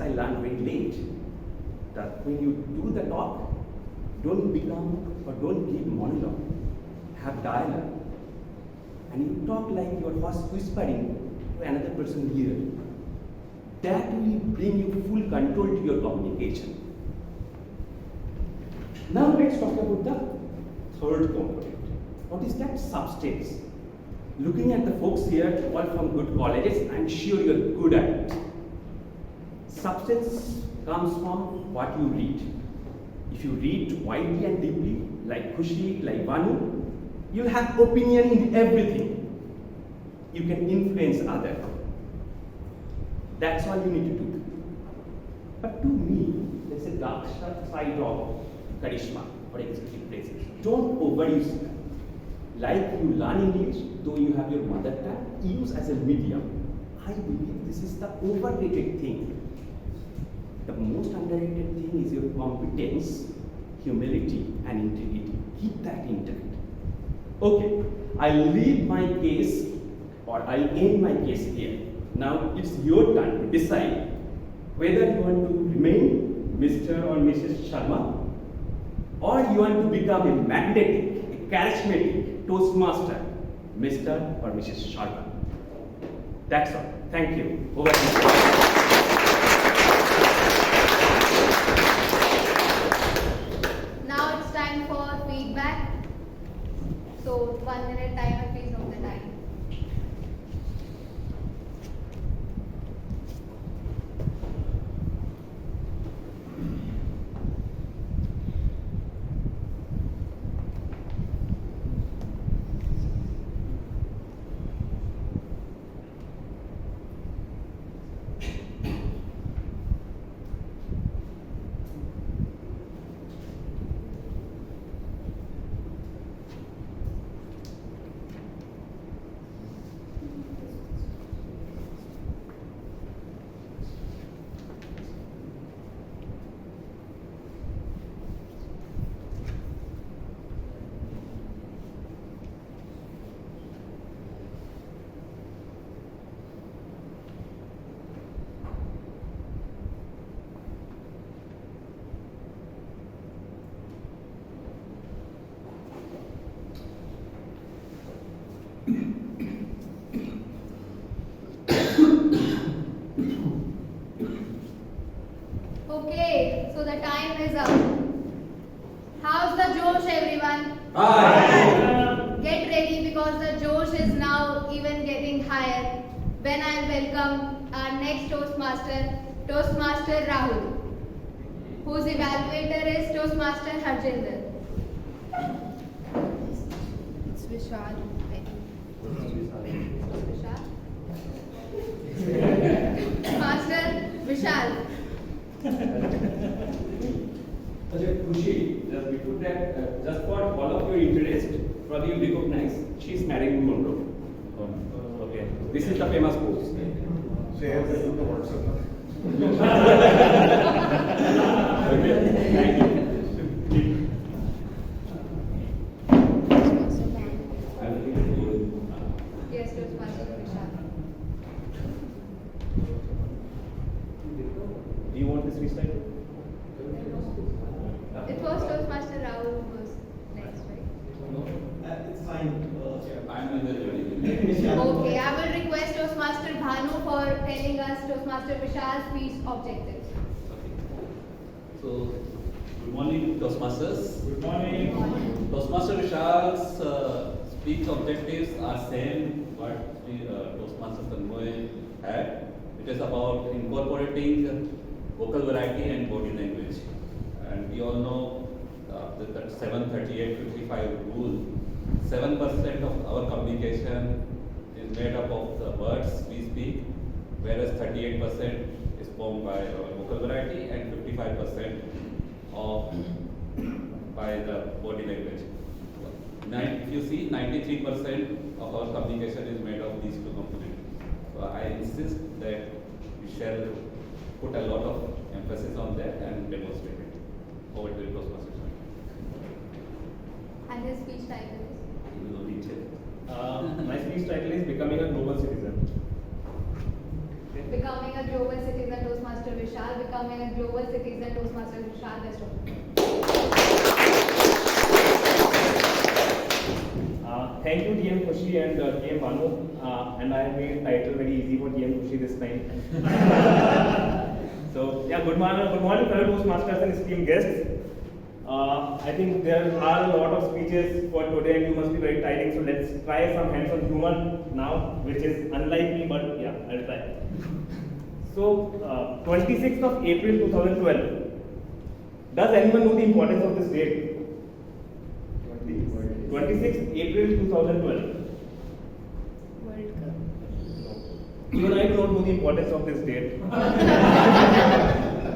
learned very late that when you do the talk, don't become or don't give monologue. Have dialogue. And you talk like you are whispering to another person here. That will bring you full control to your communication. Now let's talk about the third component. What is that? Substance. Looking at the folks here, all from good colleges, I'm sure you're good at it. Substance comes from what you read. If you read widely and deeply, like Kushi, like Vanu, you'll have opinion in everything. You can influence others. That's all you need to do. But to me, there's a dark side of charisma or executive presence. Don't overuse it. Like you learn English, though you have your mother tongue, use as a medium. I believe this is the overrated thing. The most underrated thing is your competence, humility, and integrity. Keep that intact. Okay, I'll leave my case, or I'll end my case here. Now it's your turn to decide whether you want to remain Mr. or Mrs. Sharma, or you want to become a magnetic, a charismatic Toastmaster, Mr. or Mrs. Sharma. That's all. Thank you. Over to you. Now it's time for feedback. So 1 minute timer, please note the time. Okay, so the time is up. How's the Josh, everyone? Hi. Get ready because the Josh is now even getting higher when I welcome our next Toastmaster, Toastmaster Rahul, whose evaluator is Toastmaster Harjinder. It's Vishal, I think. Vishal? Master Vishal. Khushi, just before that, just for all of your interest, probably you recognize she's Marilyn Monroe. Okay, this is the famous pose. Share this with the WhatsApp. Okay, thank you. Yes, Toastmaster Vishal. Do you want this recital? It was Toastmaster Rahul who was next, right? It's fine. I'm in the journey. Okay, I will request Toastmaster Bhanu for telling us Toastmaster Vishal's speech objectives. So, good morning, Toastmasters. Good morning. Toastmaster Vishal's speech objectives are same what Toastmaster Tanmoy had. It is about incorporating vocal variety and body language. And we all know that 738-55 rule. 7% of our communication is made up of the words we speak, whereas 38% is formed by our vocal variety and 55% of by the body language. If you see, 93% of our communication is made of these two components. So I insist that we shall put a lot of emphasis on that and demonstrate it. Over to the Toastmasters. And his speech title is? My speech title is Becoming a Global Citizen. Becoming a global citizen, Toastmaster Vishal. Becoming a global citizen, Toastmaster Vishal. Best of luck. Thank you, DM Khushi and DM Banu. And I have made title very easy for DM Khushi this time. So, yeah, good morning fellow Toastmasters and esteemed guests. I think there are a lot of speeches for today and you must be very tiring. So let's try some hands-on humor now, which is unlike me, but yeah, I'll try. So, 26th of April 2012. Does anyone know the importance of this date? 26th April 2012. World Cup. Even I do not know the importance of this date.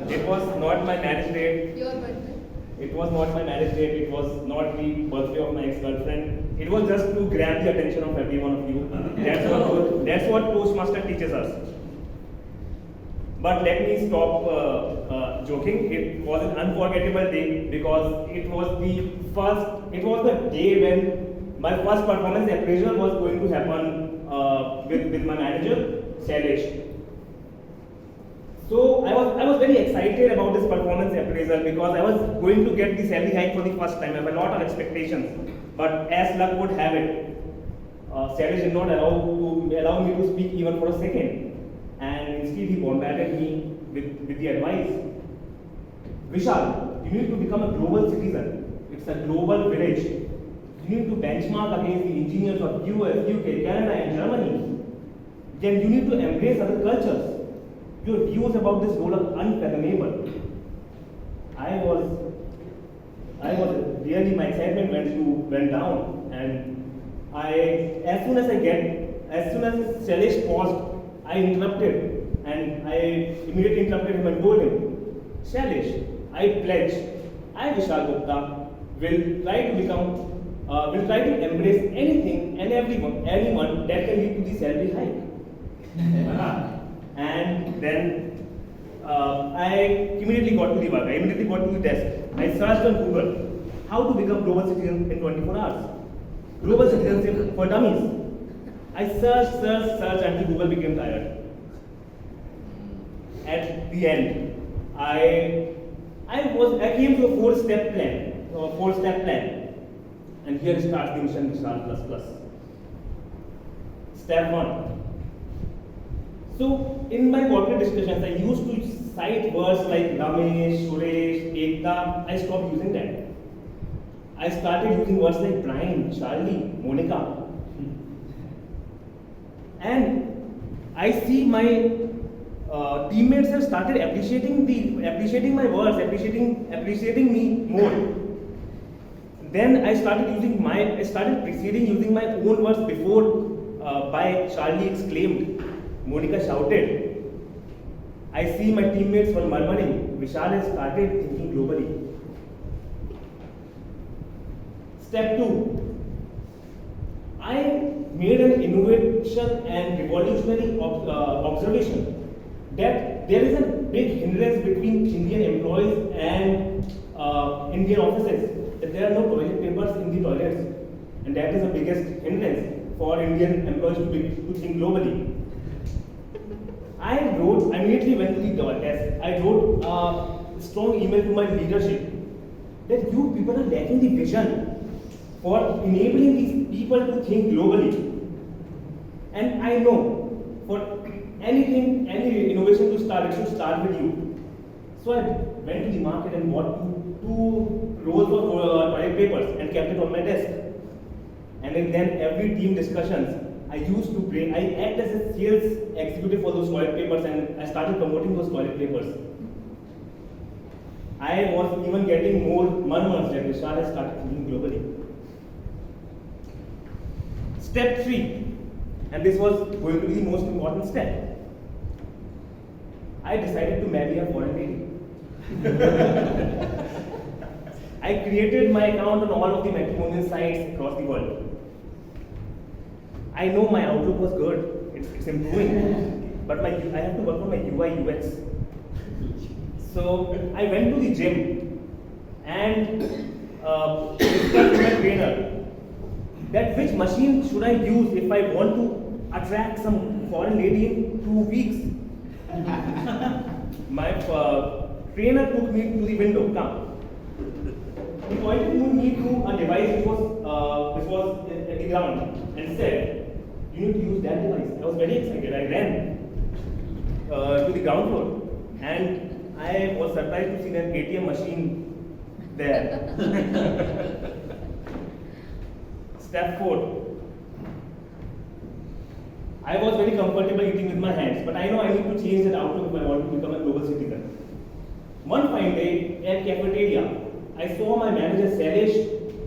It was not my marriage date. Your birthday. It was not my marriage date. It was not the birthday of my ex-girlfriend. It was just to grab the attention of every one of you. That's what Toastmaster teaches us. But let me stop joking. It was an unforgettable day because it was the day when my first performance appraisal was going to happen with my manager, Shailesh. So I was very excited about this performance appraisal because I was going to get the salary hike for the first time. I have a lot of expectations. But as luck would have it, Shailesh did not allow me to speak even for a second. And instead he bombarded me with the advice. Vishal, you need to become a global citizen. It's a global village. You need to benchmark against the engineers of US, UK, Canada and Germany. Then you need to embrace other cultures. Your views about this role are unfathomable. I was really, my excitement went down, and as soon as Shailesh paused, I interrupted, and I immediately interrupted him and told him, Shailesh, I pledge, I Vishal Gupta will try to embrace anything and anyone that can lead to the salary hike. And then I immediately got to the work. I immediately got to the desk. I searched on Google how to become global citizen in 24 hours. Global citizenship for dummies. I searched until Google became tired. At the end, I came to a four-step plan. And here starts the mission Vishal ++. Step 1. So, in my corporate discussions, I used to cite words like Ramesh, Suresh, Ekta. I stopped using that. I started using words like Brian, Charlie, Monica. And I see my teammates have started appreciating my words, appreciating me more. Then I started preceding using my own words before by Charlie exclaimed, Monica shouted. I see my teammates were murmuring. Vishal has started thinking globally. Step 2. I made an innovation and revolutionary observation that there is a big hindrance between Indian employees and Indian offices. That there are no toilet papers in the toilets, and that is the biggest hindrance for Indian employees to think globally. I immediately went to the desk. I wrote a strong email to my leadership that you people are lacking the vision for enabling these people to think globally. And I know for any innovation to start, it should start with you. So I went to the market and bought two rolls of toilet papers and kept it on my desk. And then every team discussions, I act as a sales executive for those toilet papers, and I started promoting those toilet papers. I was even getting more murmurs that Vishal has started thinking globally. Step 3, and this was going to be the most important step. I decided to marry a foreign lady. I created my account on all of the matrimonial sites across the world. I know my outlook was good, it's improving, but I have to work on my UI UX. So I went to the gym and discussed with my trainer that which machine should I use if I want to attract some foreign lady in 2 weeks. My trainer took me to the window, come. He pointed me to a device which was at the ground and said, you need to use that device. I was very excited. I ran to the ground floor and I was surprised to see an ATM machine there. Step 4. I was very comfortable eating with my hands, but I know I need to change that outlook if I want to become a global citizen. One fine day at cafeteria, I saw my manager Sailesh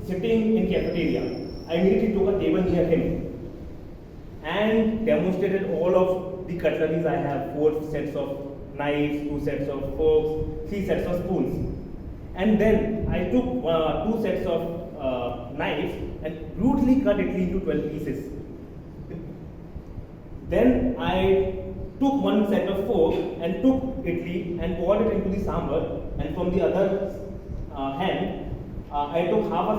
sitting in cafeteria. I immediately took a table near him and demonstrated all of the cutleries I have, 4 sets of knives, 2 sets of forks, 3 sets of spoons. And then I took 2 sets of knives and brutally cut it into 12 pieces. Then I took 1 set of fork and took idli and poured it into the sambar, and from the other hand, I took half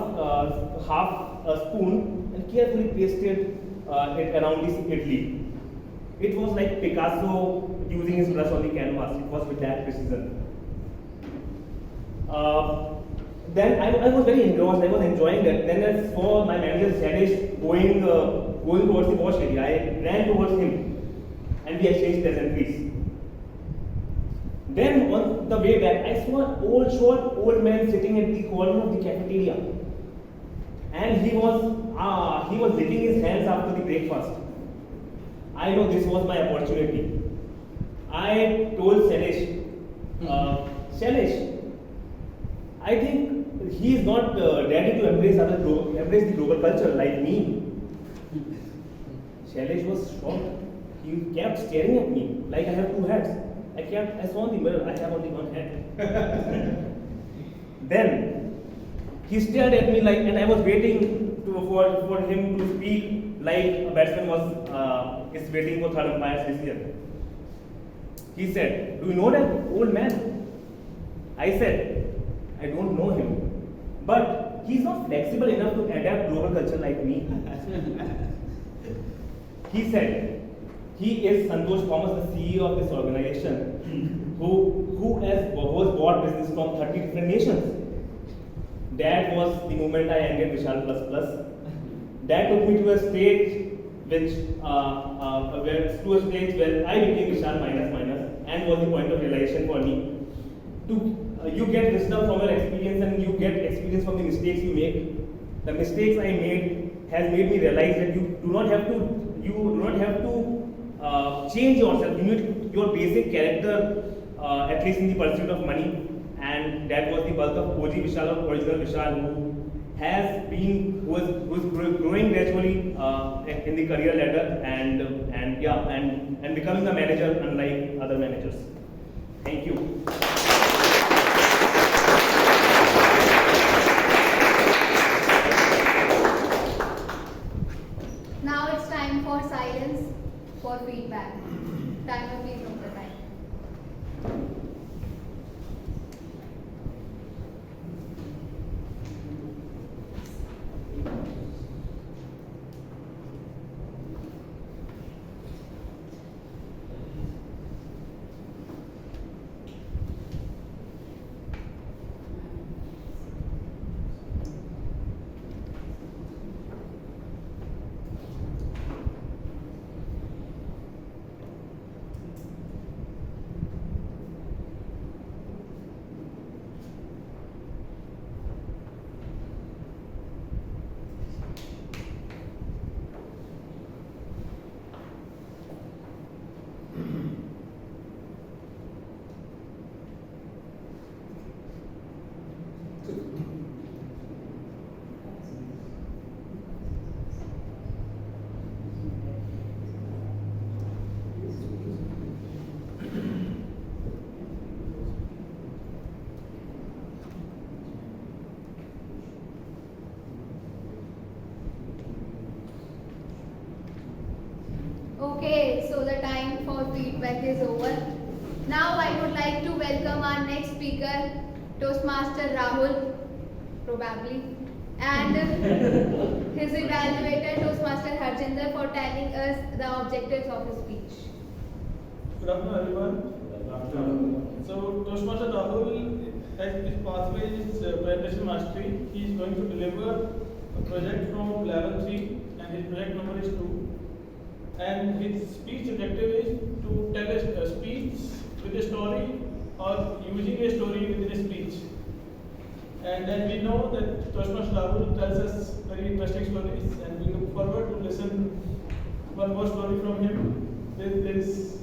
a spoon and carefully pasted it around this idli. It was like Picasso using his brush on the canvas. It was with that precision. Then I was very engrossed. I was enjoying that. Then I saw my manager Sailesh going towards the wash area. I ran towards him, and we exchanged pleasantries. Then on the way back, I saw an short old man sitting at the corner of the cafeteria, and he was licking his hands after the breakfast. I know this was my opportunity. I told Sailesh, Sailesh, I think he is not ready to embrace the global culture like me. Sailesh was shocked. He kept staring at me like I have 2 heads. I saw in the mirror, I have only 1 head. Then he stared at me and I was waiting for him to speak like a batsman is waiting for third umpire's decision. He said, do you know that old man? I said, I don't know him, but he's not flexible enough to adapt global culture like me. He said, he is Santosh Thomas, the CEO of this organization, who has bought business from 30 different nations. That was the moment I ended Vishal Plus Plus. That took me to a stage where I became Vishal minus minus, and was the point of realization for me. You get wisdom from your experience, and you get experience from the mistakes you make. The mistakes I made has made me realize that you do not have to change yourself. You need your basic character, at least in the pursuit of money, and that was the birth of OG Vishal, or original Vishal, who was growing gradually in the career ladder and becoming a manager unlike other managers. Thank you. Now it's time for silence for feedback. Timer, please note the time. of feedback is over. Now I would like to welcome our next speaker, Toastmaster Rahul, probably, and his evaluator, Toastmaster Harjinder, for telling us the objectives of his speech. Good afternoon, everyone. So, Toastmaster Rahul, as his pathway is presentation mastery, he is going to deliver a project from level 3, and his project number is 2. And his speech objective is to tell a speech with a story or using a story within a speech. And then we know that Toastmaster Rahul tells us very interesting stories, and we look forward to listen one more story from him with this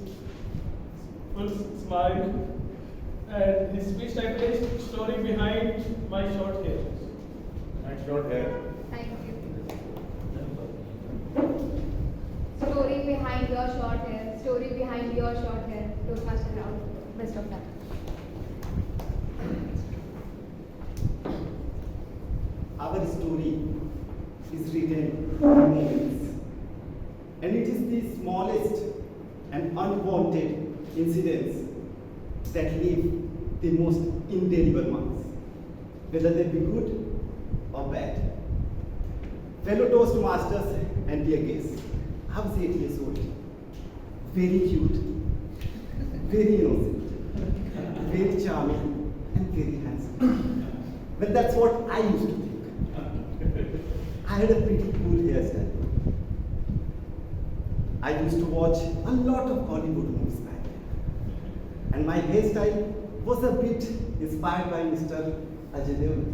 full smile. And his speech title is Story Behind My Short Hair. My short hair. Thank you. Story behind your short hair. Story behind your short hair. Toastmaster Rahul. Best of luck. Our story is written in moments, and it is the smallest and unwanted incidents that leave the most indelible marks, whether they be good or bad. Fellow Toastmasters and dear guests, I was 8 years old, very cute, very innocent, very charming, and very handsome. Well, that's what I used to think. I had a pretty cool hairstyle. I used to watch a lot of Hollywood movies back then. And my hairstyle was a bit inspired by Mr. Ajay Devgan.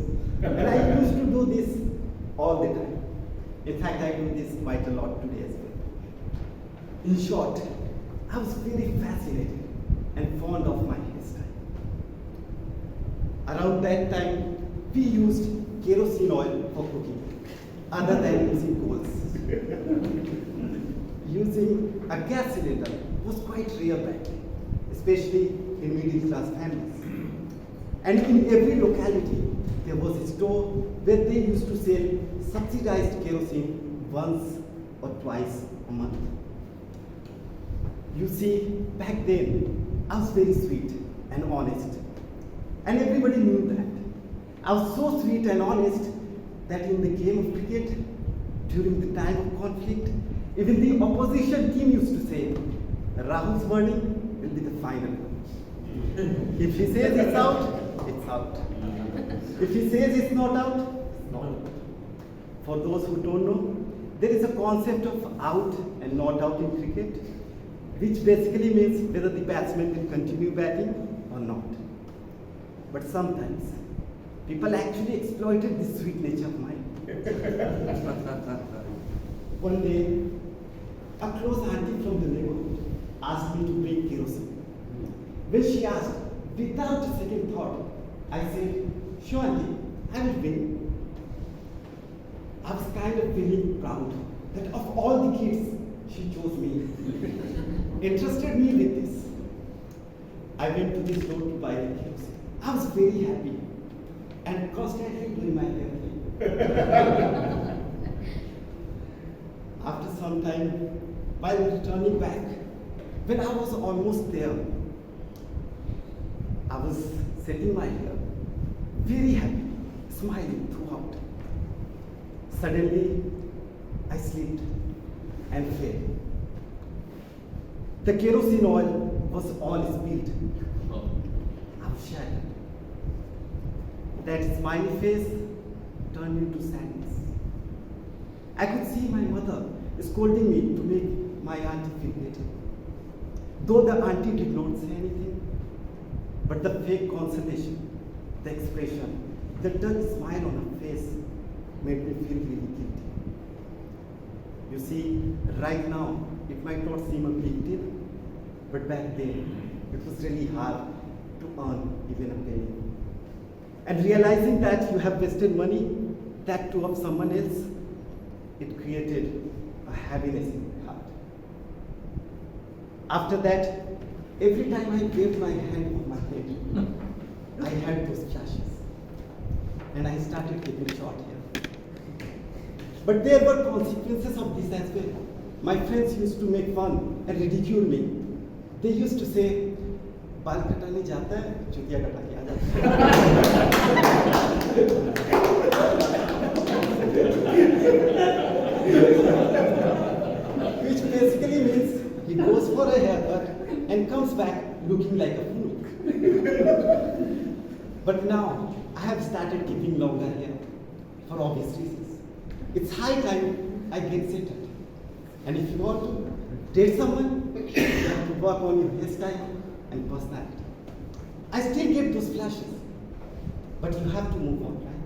And I used to do this all the time. In fact, I do this quite a lot today as well. In short, I was very fascinated and fond of my hairstyle. Around that time, we used kerosene oil for cooking, other than using coals. Using a gas cylinder was quite rare back then, especially in middle-class families. And in every locality, there was a store where they used to sell subsidized kerosene once or twice a month. You see, back then, I was very sweet and honest. And everybody knew that. I was so sweet and honest that in the game of cricket, during the time of conflict, even the opposition team used to say, Rahul's wording will be the final one. If he says it's out, it's out. If he says it's not out, it's not out. For those who don't know, there is a concept of out and not out in cricket, which basically means whether the batsman will continue batting or not. But sometimes, people actually exploited this sweet nature of mine. One day, a close auntie from the neighborhood asked me to bring kerosene. When she asked, without a second thought, I said, sure auntie, I will bring. I was kind of feeling proud that of all the kids, she chose me, entrusted me with this. I went to the store to buy the kerosene. I was very happy and constantly doing my hair. After some time, while returning back, when I was almost there, I was setting my hair, very happy, smiling throughout. Suddenly, I slipped and fell. The kerosene oil was all spilled. I was shattered. That smiley face turned into sadness. I could see my mother scolding me to make my auntie feel better. Though the auntie did not say anything, but the fake consolation, the expression, the dull smile on her face made me feel really guilty. You see, right now, it might not seem a big deal, but back then, it was really hard to earn even a penny. And realizing that you have wasted money, that too of someone else, it created a heaviness in my heart. After that, every time I waved my hand on my head, I had those flashes. And I started keeping short hair. But there were consequences of this as well. My friends used to make fun and ridicule me. They used to say, बाल कटाने जाता है, चुतिया कटा के आ जाता है. Which basically means he goes for a haircut and comes back looking like a fool. But now I have started keeping longer hair for obvious reasons. It's high time I get settled. And if you want to date someone, you have to work on your hairstyle and personality. I still get those flashes, but you have to move on, right?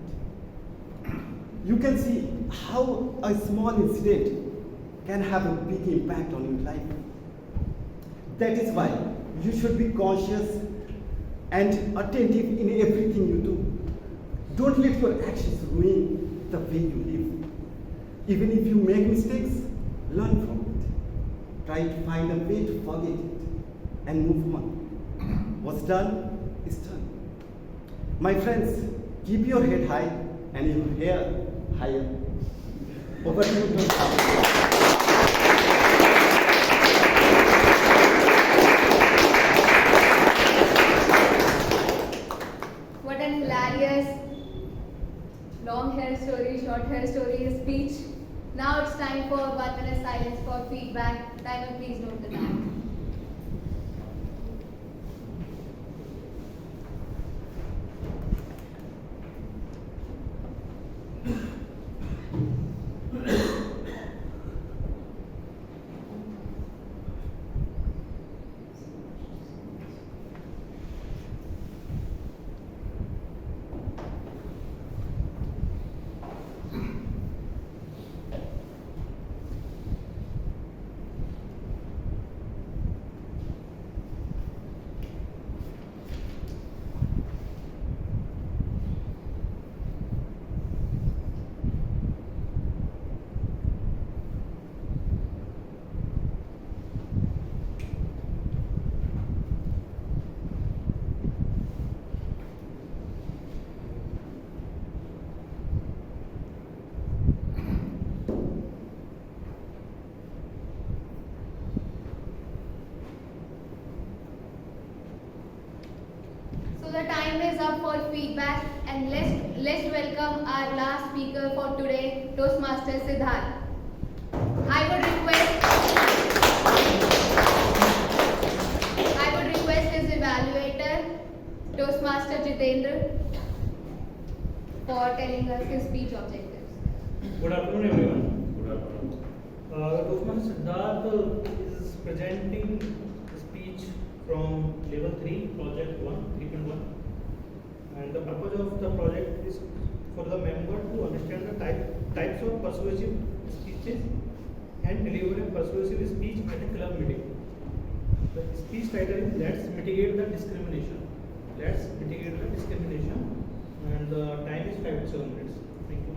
You can see how a small incident can have a big impact on your life. That is why you should be conscious and attentive in everything you do. Don't let your actions ruin the way you live. Even if you make mistakes, learn from it. Try to find a way to forget it and move on. What's done is done. My friends, keep your head high and your hair higher. Over to you, Dr. What an hilarious long hair story, short hair story speech. Now it's time for 1 minute silence for feedback. Timer, please note the time. So the time is up for feedback, and let's welcome our last speaker for today, Toastmaster Siddharth. I would request his evaluator, Toastmaster Jitendra, for telling us his speech objectives. Good afternoon, everyone. Good afternoon. Toastmaster Siddharth is presenting the speech from level 3, project 1, 3.1. And the purpose of the project is for the member to understand the types of persuasive speeches and deliver a persuasive speech at a club meeting. The speech title is Let's Mitigate the Discrimination. Let's mitigate the discrimination. And the time is 5 to 7 minutes. Thank you.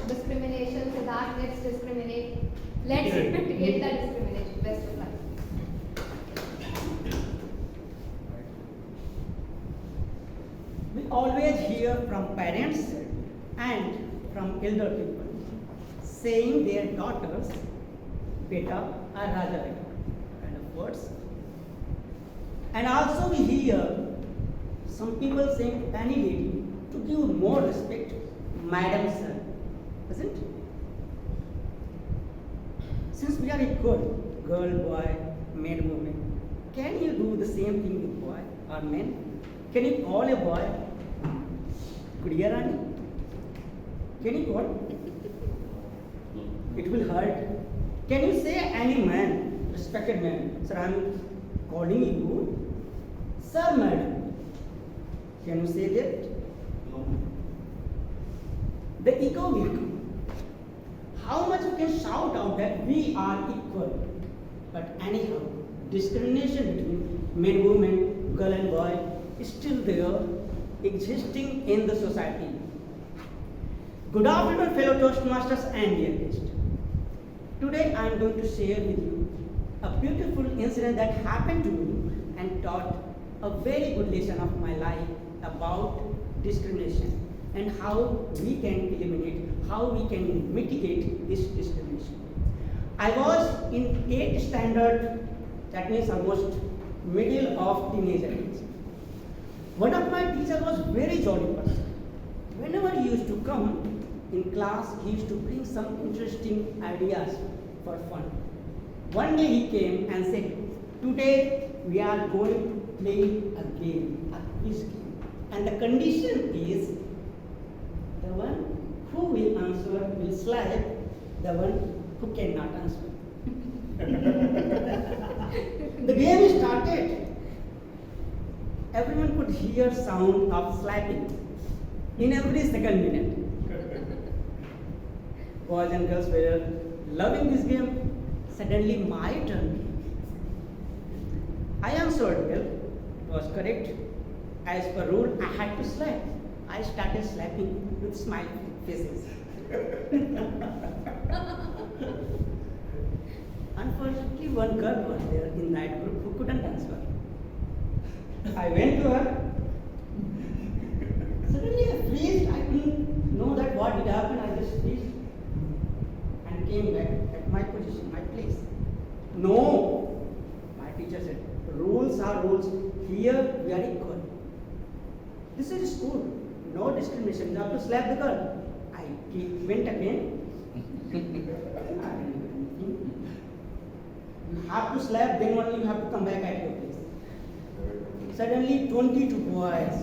Discrimination, Siddharth, let's discriminate. Let's mitigate the discrimination. Best of luck. We always hear from parents and from elder people saying their daughters, beta or raja beta kind of words. And also we hear some people saying any lady to give more respect, madam sir, isn't it? Since we are equal, girl, boy, man, woman, can you do the same thing with boy or men? Can you call a boy Gudiya Rani? Can you call? It will hurt. Can you say any man, respected man, sir, I am calling you, sir, madam? Can you say that? No. The ego will come. How much you can shout out that we are equal? But anyhow, discrimination between men, women, girl and boy is still there, existing in the society. Good afternoon, fellow Toastmasters and dear guests. Today I am going to share with you a beautiful incident that happened to me and taught a very good lesson of my life about discrimination. and how we can eliminate, how we can mitigate this discrimination. I was in 8th standard, that means almost middle of teenage age. One of my teachers was very jolly person. Whenever he used to come in class, he used to bring some interesting ideas for fun. One day he came and said, today we are going to play a game, a quiz game. And the condition is, the one who will answer will slap the one who cannot answer. The game started. Everyone could hear sound of slapping in every second minute. Boys and girls were loving this game. Suddenly my turn came. I answered well, it was correct. As per rule, I had to slap. I started slapping with smiling faces. Unfortunately, one girl was there in that group who couldn't answer. I went to her. Suddenly I freezed. I didn't know that what did happen. I just freezed and came back at my position, my place. No, my teacher said, rules are rules. Here we are equal. This is school. No discrimination. You have to slap the girl. I went again. You have to slap, then only you have to come back at your place. Suddenly 22 boys,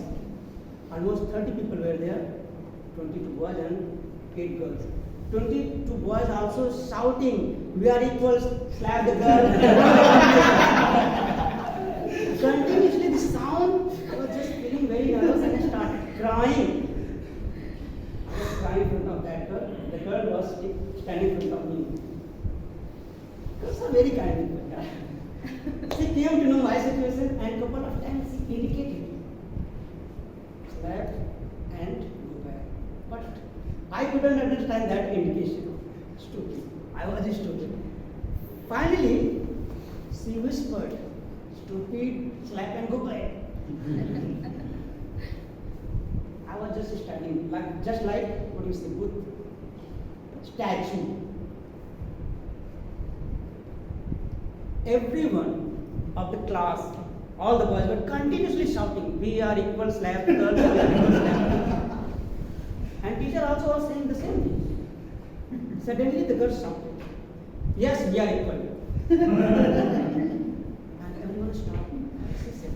almost 30 people were there, 22 boys and 8 girls. 22 boys also shouting, we are equals, slap the girl. Continuously the sound, I was just feeling very nervous and I started crying. I was crying in front of that girl, the girl was standing in front of me. Those are very kind people. Yeah. She came to know my situation and couple of times she indicated slap and go back. But I couldn't understand that indication. Stupid. I was stupid. Finally, she whispered, stupid, slap and go back. I was just standing, just like, what do you say, good statue. Everyone of the class, all the boys were continuously shouting, we are equal, slap girls, we are equal, slap. And teacher also was saying the same thing. Suddenly the girls shouted, yes, we are equal. And everyone stopped. She said,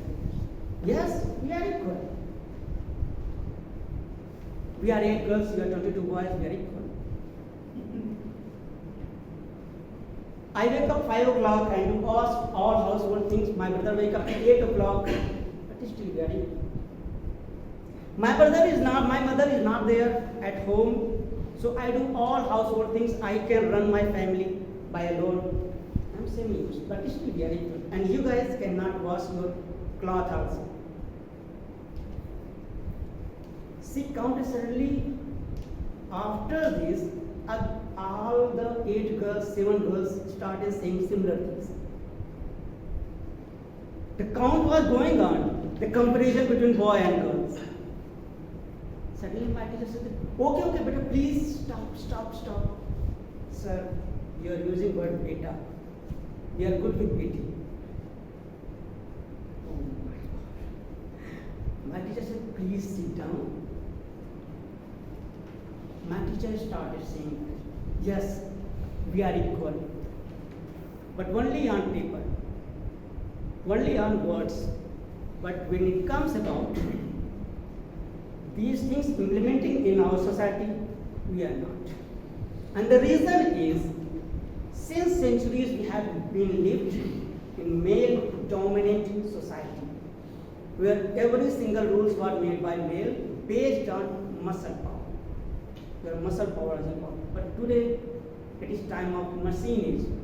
yes, we are equal. We are 8 girls, we are 22 boys, we are equal. I wake up 5 o'clock and do all household things. My brother wake up at 8 o'clock, but still we are equal. My mother is not there at home, so I do all household things. I can run my family by alone. I'm semi-used, but still we are equal. And you guys cannot wash your cloth also. See, counted suddenly after this, all the 8 girls, 7 girls started saying similar things. The count was going on, the comparison between boy and girls. Suddenly my teacher said, okay, but please stop. Sir, you are using word beta. We are good with beta. Oh my God. My teacher said, please sit down. My teacher started saying, yes, we are equal, but only on paper, only on words. But when it comes about these things implementing in our society, we are not. And the reason is, since centuries we have been lived in male-dominant society, where every single rules were made by male based on muscle power. Where muscle power is important. But today, it is time of machine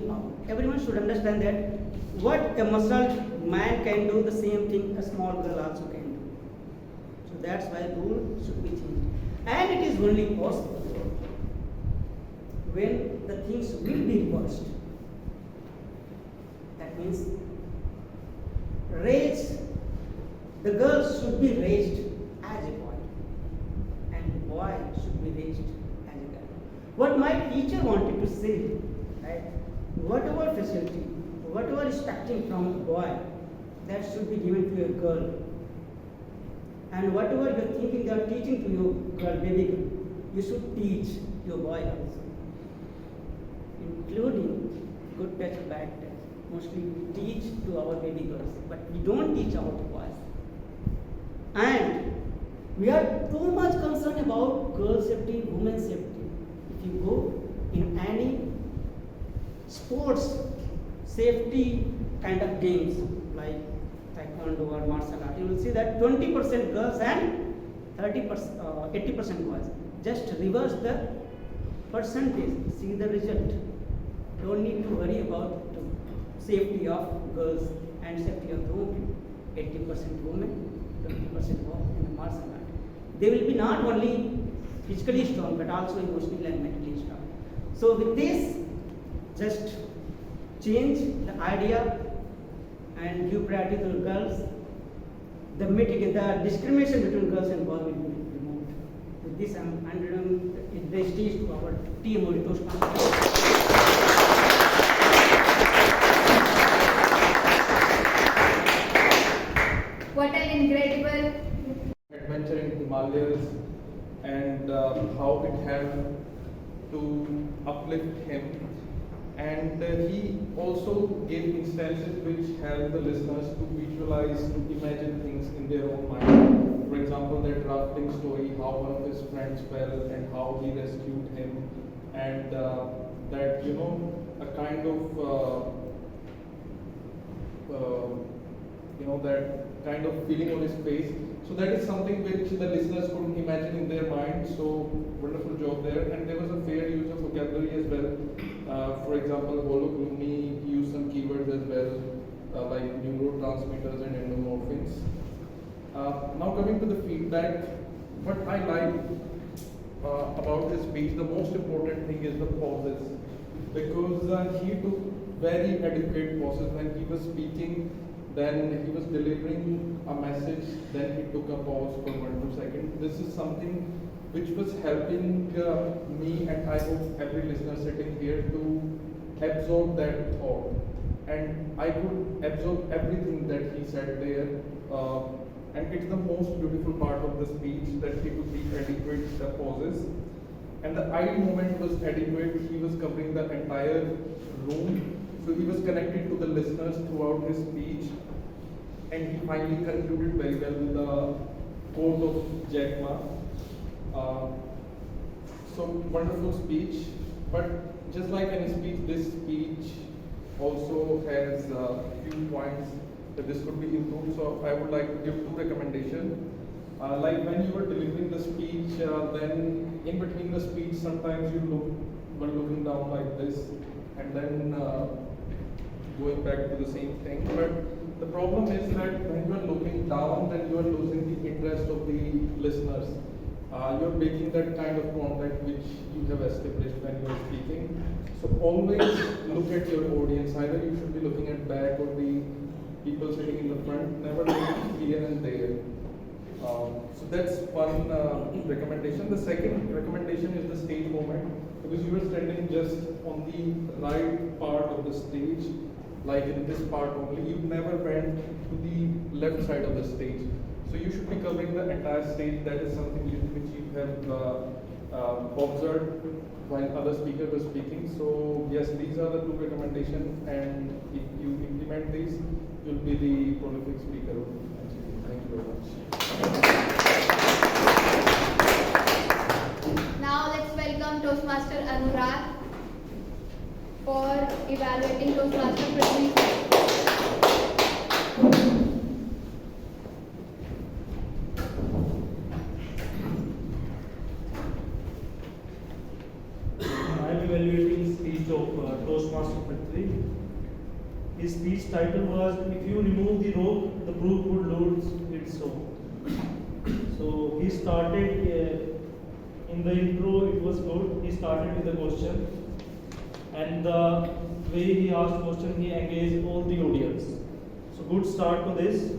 power. Everyone should understand that what a muscled man can do, the same thing a small girl also can do. So that's why the rule should be changed. And it is only possible when the things will be reversed. That means the girls should be raised as a boy. what my teacher wanted to say, right? Whatever facility, whatever expecting from a boy, that should be given to a girl. And whatever you're thinking they are teaching to your girl, baby girl, you should teach your boy also. Including good touch, bad touch. Mostly we teach to our baby girls, but we don't teach our boys. And we are too much concerned about girl safety, women's safety. If you go in any sports safety kind of games like taekwondo or martial art, you will see that 20% girls and 80% boys. Just reverse the percentage, see the result. Don't need to worry about the safety of girls and safety of the women. 80% women, 20% boys in the martial art. They will be not only physically strong but also emotionally and mentally strong. So with this, just change the idea and give priority to the girls. The discrimination between girls and boys will be removed. With this, I'm handing the stage to our TMO Toastmasters. What an incredible adventure in Himalayas and how it helped to uplift him. And he also gave instances which help the listeners to visualize, to imagine things in their own mind. For example, that rafting story, how one of his friends fell and how he rescued him, and that, you know, a kind of that kind of feeling on his face. So that is something which the listeners could imagine in their mind. So wonderful job there. And there was a fair use of vocabulary as well. For example, hologloomy, he used some keywords as well, like neurotransmitters and endomorphins. Now coming to the feedback, what I like about his speech, the most important thing is the pauses. Because he took very adequate pauses when he was speaking. Then he was delivering a message, then he took a pause for 1 2 seconds. This is something which was helping me, and I hope every listener sitting here, to absorb that thought. And I could absorb everything that he said there. And it's the most beautiful part of the speech, that he could give adequate pauses. And the eye movement was adequate. He was covering the entire room. So he was connected to the listeners throughout his speech, and he finally concluded very well with the quote of Jack Ma. So wonderful speech, but just like any speech, this speech also has a few points that this could be improved. So I would like to give 2 recommendations. Like when you were delivering the speech, then in between the speech, sometimes you were looking down like this, and then going back to the same thing. But the problem is that when you are looking down, then you are losing the interest of the listeners. You're breaking that kind of contact which you have established when you are speaking. So always look at your audience. Either you should be looking at back or the people sitting in the front. Never look here and there. So that's one recommendation. The second recommendation is the stage moment, because you were standing just on the right part of the stage, like in this part only. You never went to the left side of the stage. So you should be covering the entire stage. That is something which you have observed while other speakers were speaking. So yes, these are the 2 recommendations, and if you implement these, you'll be the prolific speaker. Thank you very much. Now let's welcome Toastmaster Anurag for evaluating Toastmaster Prithvi. I am evaluating speech of Toastmaster Prithvi. His speech title was, "If you remove the rope, the brook would lose its soul." So he started in the intro, it was good. He started with a question, and the way he asked question, he engaged all the audience. So good start to this.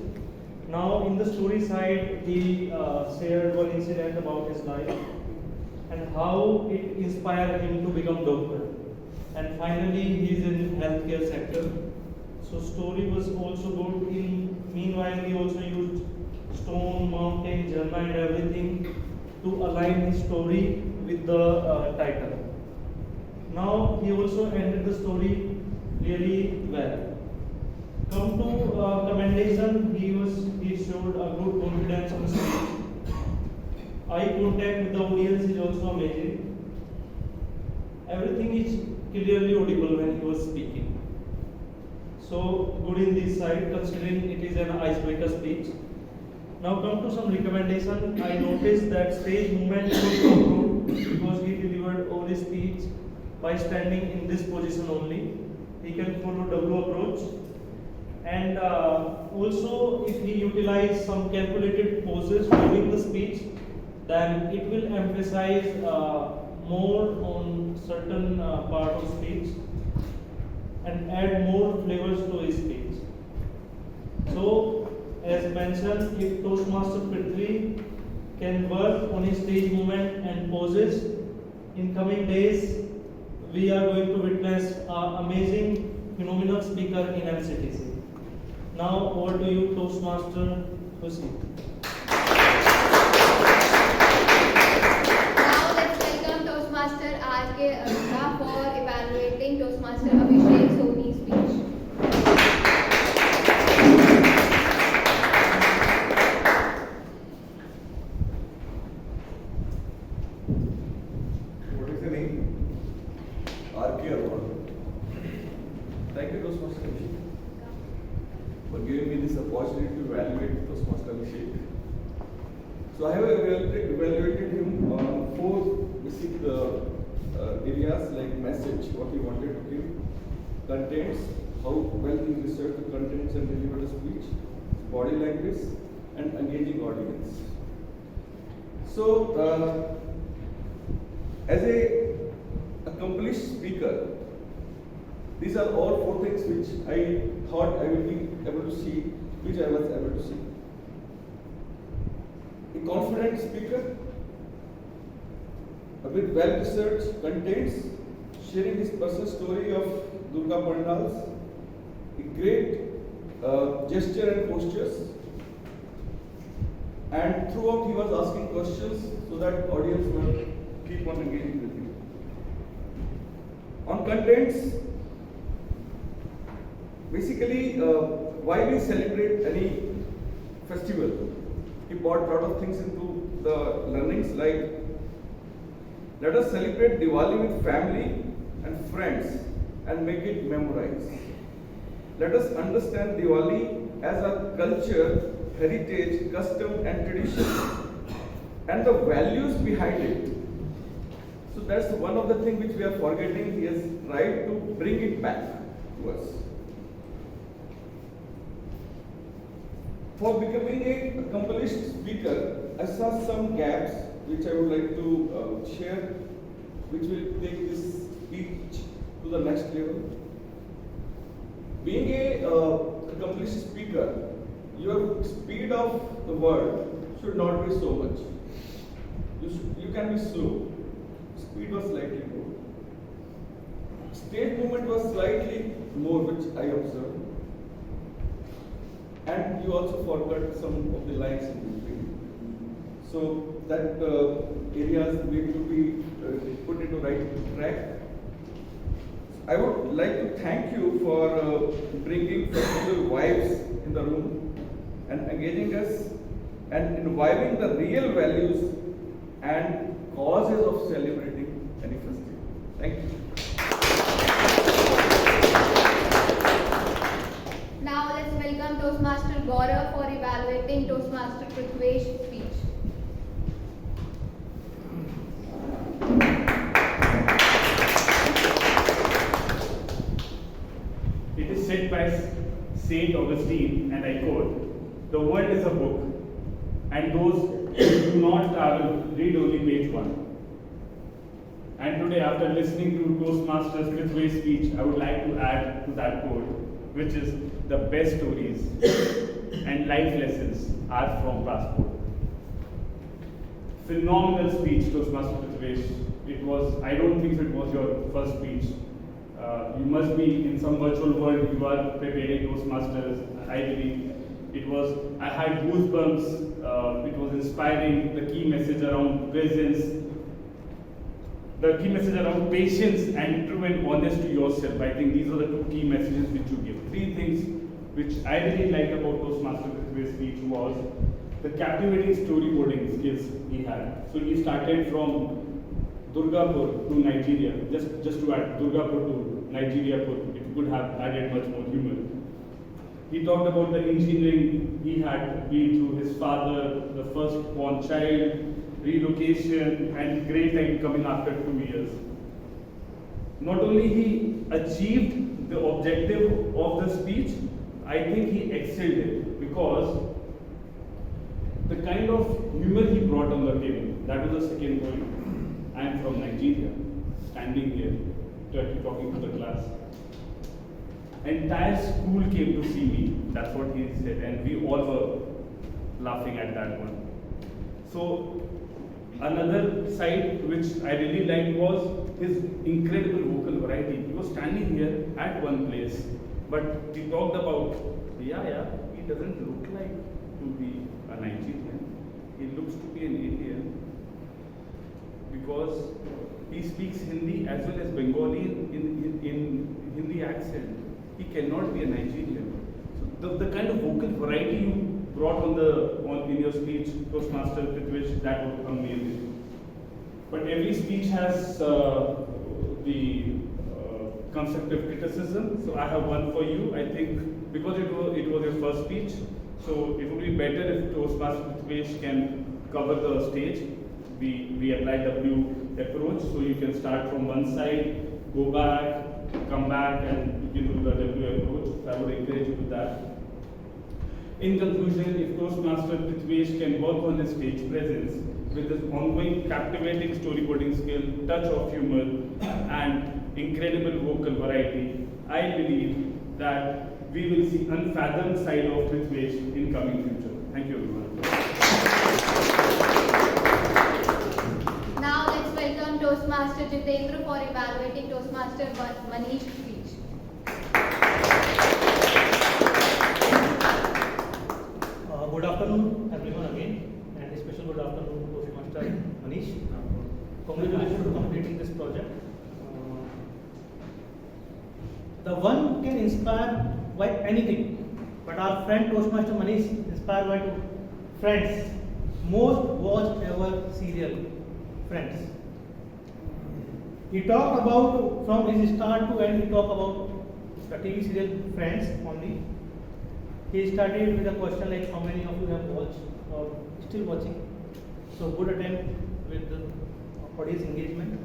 Now in the story side, he shared one incident about his life, and how it inspired him to become doctor. And finally, he is in healthcare sector. So story was also good. Meanwhile, he also used stone, mountain, journal, and everything to align his story with the title. Now he also ended the story really well. Come to commendation, he showed a good confidence on stage. Eye contact with the audience is also amazing. Everything is clearly audible when he was speaking. So good in this side, considering it is an icebreaker speech. Now come to some recommendation. I noticed that stage movement should be improved because he delivered all his speech by standing in this position only. He can follow W approach. And also, if he utilize some calculated poses during the speech, then it will emphasize more on certain part of speech and add more flavors to his speech. So, as mentioned, if Toastmaster Prithvi can work on his stage movement and poses, in coming days, we are going to witness an amazing, phenomenal speaker in MCTC. Now, over to you, Toastmaster Husi. Now let's welcome Toastmaster R.K. Aruna for evaluating Toastmaster Abhishek Soni's speech. What is the name? R.K. Aruna. Thank you, Toastmaster Abhishek, for giving me this opportunity to evaluate Toastmaster Abhishek. So I have evaluated him on 4 basic areas like message, what he wanted to give, contents, how well he researched the contents and delivered the speech, body language, and engaging audience. So as a accomplished speaker, these are all 4 things which I thought I would be able to see, which I was able to see. A confident speaker, with well-researched contents, sharing his personal story of Durga Pandals, a great gesture and postures, and throughout he was asking questions so that audience will keep on engaging with him. On contents, basically, why we celebrate any festival? He brought a lot of things into the learnings, like let us celebrate Diwali with family and friends and make it memorized. Let us understand Diwali as a culture, heritage, custom and tradition and the values behind it. So that's one of the things which we are forgetting. He has tried to bring it back to us. For becoming an accomplished speaker, I saw some gaps which I would like to share, which will take this speech to the next level. Being an accomplished speaker, your speed of the word should not be so much. You can be slow. Speed was slightly more. Stage movement was slightly more, which I observed. And you also forgot some of the lines in between. So that areas need to be put into right track. I would like to thank you for bringing festival vibes in the room and engaging us and imbibing the real values and causes of celebrating any festival. Thank you. Now let's welcome Toastmaster Gaurav for evaluating Toastmaster Prithvesh's speech. It is said by Saint Augustine, and I quote, "The world is a book, and those who do not travel read only page 1." And today, after listening to Toastmaster Prithvesh's speech, I would like to add to that quote, which is, "The best stories and life lessons are from passport." phenomenal speech, Toastmaster Prithvesh. It was, I don't think it was your first speech. You must be in some virtual world, you are preparing Toastmasters. I believe it was, I had goosebumps, it was inspiring, the key message around presence, the key message around patience and true and honest to yourself. I think these are the two key messages which you give. Three things which I really liked about Toastmaster Prithvesh's speech was the captivating storyboarding skills he had. So he started from Durgapur to Nigeria. Just to add, Durgapur to Nigeria, it could have added much more humor. He talked about the engineering he had been through, his father, the first-born child, relocation, and great time coming after 2 years. Not only he achieved the objective of the speech, I think he excelled it because the kind of humor he brought on the table, that was the second point. I am from Nigeria, standing here, talking to the class. Entire school came to see me, that's what he said, and we all were laughing at that one. So, another side which I really liked was his incredible vocal variety. He was standing here at one place, but he talked about, he doesn't look like to be a Nigerian, he looks to be an Indian, because he speaks Hindi as well as Bengali in Hindi accent. He cannot be a Nigerian. So the kind of vocal variety you brought in your speech, Toastmaster Prithvesh, that was amazing. But every speech has the constructive criticism. So I have one for you. I think because it was your first speech, so it would be better if Toastmaster Prithvesh can cover the stage. We apply W approach, so you can start from one side, go back, come back, and you can do the W approach. So I would encourage you with that. In conclusion, if Toastmaster Prithvesh can work on his stage presence with his ongoing captivating storyboarding skill, touch of humor, and incredible vocal variety, I believe that we will see unfathomed side of Prithvesh in coming future. Thank you, everyone. Now let's welcome Toastmaster Jitendra for evaluating Toastmaster Manish's speech. Good afternoon, everyone again, and a special good afternoon to Toastmaster Manish. Congratulations for completing this project. The one can inspire by anything, but our friend Toastmaster Manish inspired by two friends, most watched ever serial, Friends. He talked about, from his start to end, he talked about the TV serial Friends only. He started with a question like how many of you have watched or still watching. So good attempt with the audience engagement.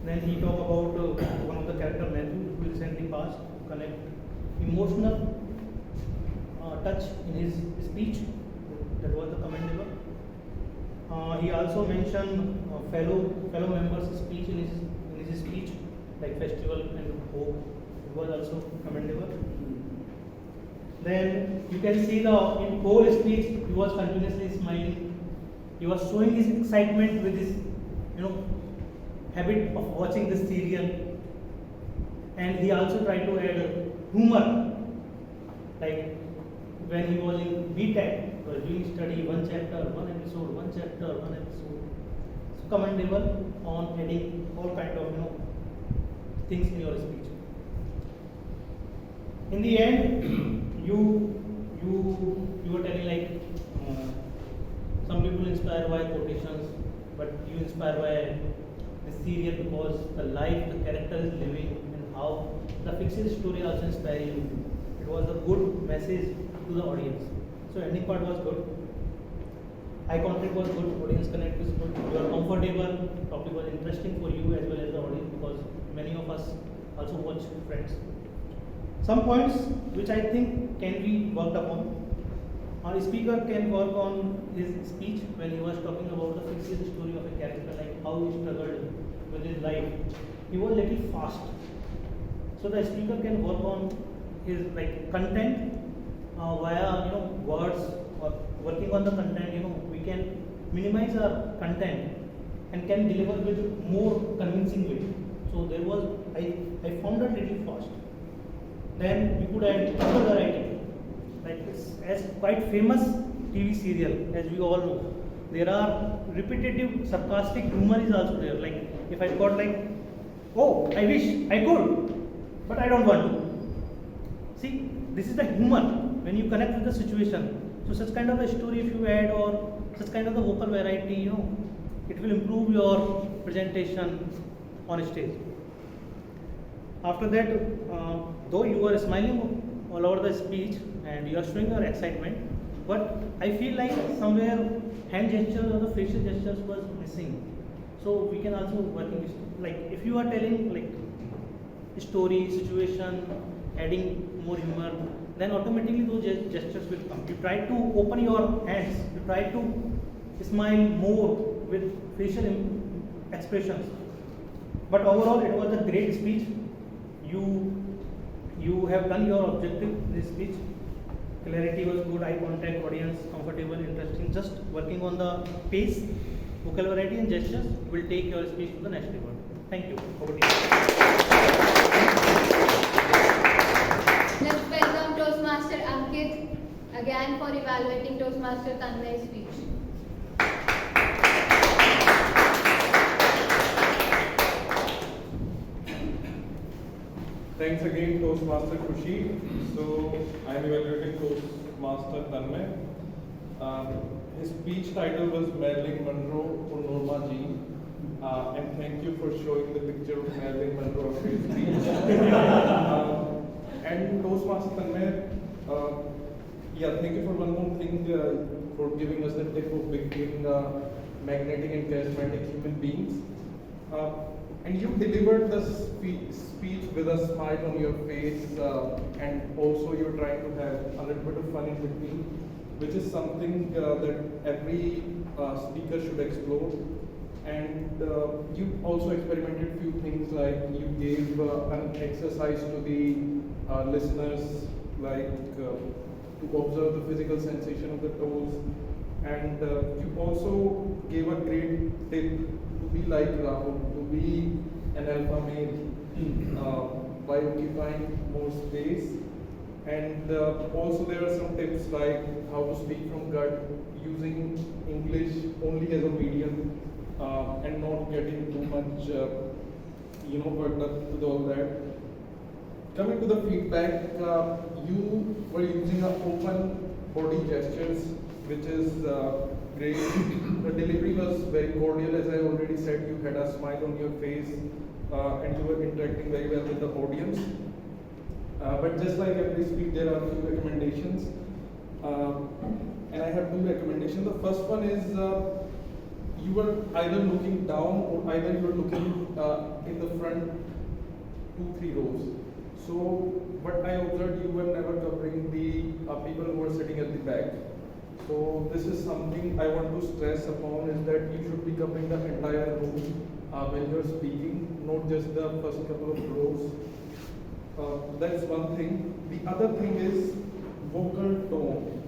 Then he talked about one of the character Matthew who recently passed, connect emotional touch in his speech. That was the commendable. He also mentioned fellow members' speech in his speech, like festival and hope. It was also commendable. Then you can see in whole speech he was continuously smiling. He was showing his excitement with his habit of watching this serial, and he also tried to add humor, like when he was in BTech, doing study one chapter, one episode. So commendable on adding all kind of things in your speech. In the end, you were telling like some people inspired by quotations, but you inspired by the serial because the life the character is living and how the fictional story also inspired you. It was a good message to the audience. So ending part was good. Eye contact was good. Audience connect was good. You are comfortable. Topic was interesting for you as well as the audience because many of us also watch Friends. Some points which I think can be worked upon. Our speaker can work on his speech when he was talking about the fictional story of a character, like how he struggled with his life. He was little fast. So the speaker can work on his content via words, or working on the content. We can minimize our content and can deliver with more convincing way. So there was, I found that little fast. Then we could add other variety, like it's as quite famous TV serial, as we all know. There are repetitive sarcastic humor is also there. Like if I got like, oh, I wish I could, but I don't want to. See, this is the humor when you connect with the situation. So such kind of a story if you add or such kind of the vocal variety, you know, it will improve your presentation on stage. After that, though you are smiling all over the speech and you are showing your excitement, but I feel like somewhere hand gestures or the facial gestures was missing. So we can also working with, like if you are telling like story, situation, adding more humor, then automatically those gestures will come. You try to open your hands, you try to smile more with facial expressions. But overall, it was a great speech. You have done your objective in this speech. Clarity was good, eye contact, audience comfortable, interesting. Just working on the pace, vocal variety and gestures will take your speech to the next level. Thank you. Over to you. Let's welcome Toastmaster Ankit again for evaluating Toastmaster Tanmay's speech. Thanks again, Toastmaster Khushi. So, I am evaluating Toastmaster Tanmay. His speech title was Marilyn Monroe or Norma Jean. And thank you for showing the picture of Marilyn Monroe of his speech. And Toastmaster Tanmay, yeah, thank you for one more thing, for giving us the tip of being magnetic and charismatic human beings. And you delivered the speech with a smile on your face, and also you're trying to have a little bit of fun in between, which is something that every speaker should explore. And you also experimented few things, like you gave an exercise to the listeners, like to observe the physical sensation of the toes. And you also gave a great tip to be like Rahul, to be an alpha male by occupying more space. And also there are some tips like how to speak from gut, using English only as a medium, and not getting too much, worked up with all that. Coming to the feedback, you were using an open body gestures, which is great. The delivery was very cordial, as I already said. You had a smile on your face, and you were interacting very well with the audience. But just like every speech, there are a few recommendations, and I have two recommendations. The first one is you were either looking down or either you were looking in the front 2-3 rows. So what I observed, you were never covering the people who were sitting at the back. So this is something I want to stress upon, is that you should be covering the entire room when you're speaking, not just the first couple of rows. That's one thing. The other thing is vocal tone.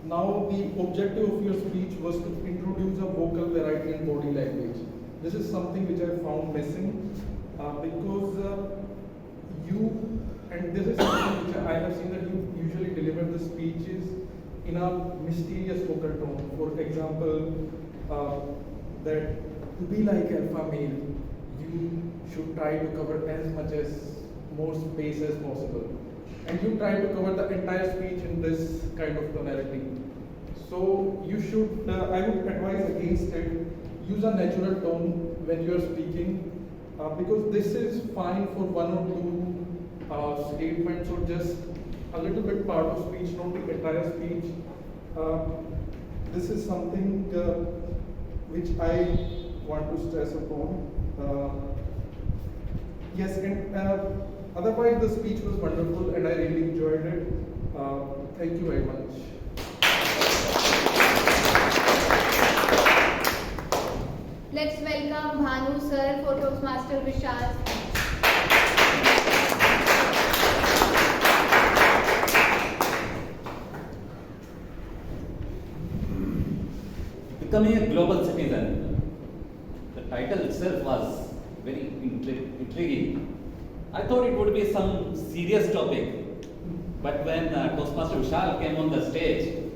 Now the objective of your speech was to introduce a vocal variety and body language. This is something which I found missing, because and this is something which I have seen, that you usually deliver the speeches in a mysterious vocal tone. For example, that to be like alpha male, you should try to cover as much as more space as possible. And you try to cover the entire speech in this kind of tonality. So you should, I would advise against it, use a natural tone when you are speaking, because this is fine for one or two statements or just a little bit part of speech, not the entire speech. This is something which I want to stress upon. Yes, and otherwise the speech was wonderful and I really enjoyed it. Thank you very much. Let's welcome Bhanu sir for Toastmaster Vishal's speech. becoming a global citizen. The title itself was very intriguing. I thought it would be some serious topic, but when Toastmaster Vishal came on the stage,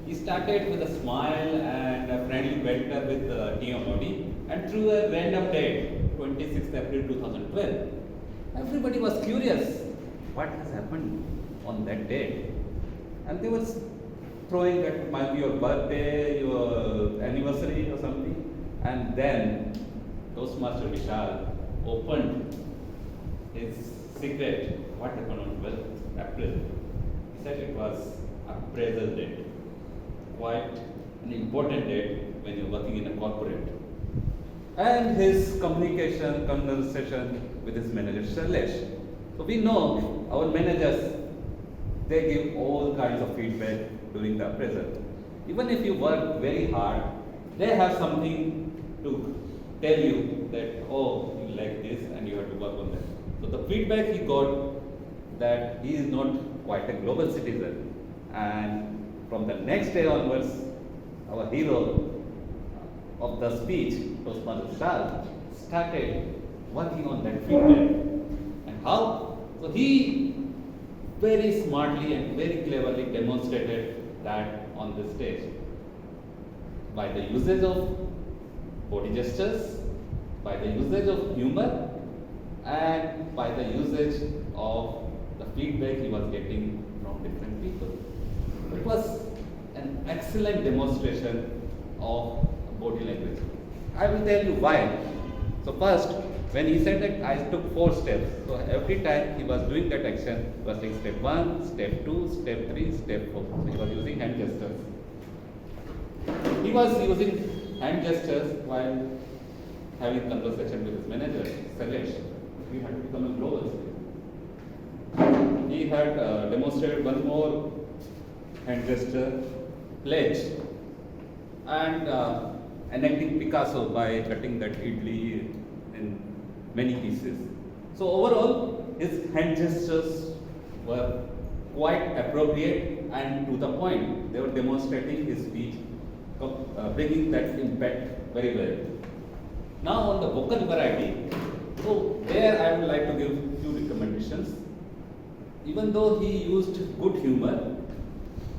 he started with a smile and a friendly banter with Tia Modi, and through a random date, 26th April 2012, everybody was curious what has happened on that date, and they were throwing that it might be your birthday, your anniversary or something, and then Toastmaster Vishal opened his secret, what happened on 12th April. He said it was appraisal date, quite an important date when you're working in a corporate. And his conversation with his manager Shailesh. So we know our managers, they give all kinds of feedback during the appraisal. Even if you work very hard, they have something to tell you that, oh, you like this and you have to work on that. So the feedback he got that he is not quite a global citizen, and from the next day onwards, our hero of the speech, Toastmaster Vishal, started working on that feedback. And how? So he very smartly and very cleverly demonstrated that on the stage by the usage of body gestures, by the usage of humor, and by the usage of the feedback he was getting from different people. It was an excellent demonstration of body language. I will tell you why. So first, when he said that I took 4 steps, so every time he was doing that action, he was saying step 1, step 2, step 3, step 4. So he was using hand gestures. He was using hand gestures while having conversation with his manager, Shailesh. We had to become a global citizen. He had demonstrated one more hand gesture, pledge, and enacting Picasso by cutting that idli in many pieces. So overall, his hand gestures were quite appropriate and to the point. They were demonstrating his speech, bringing that impact very well. Now on the vocal variety, so there I would like to give few recommendations. Even though he used good humor,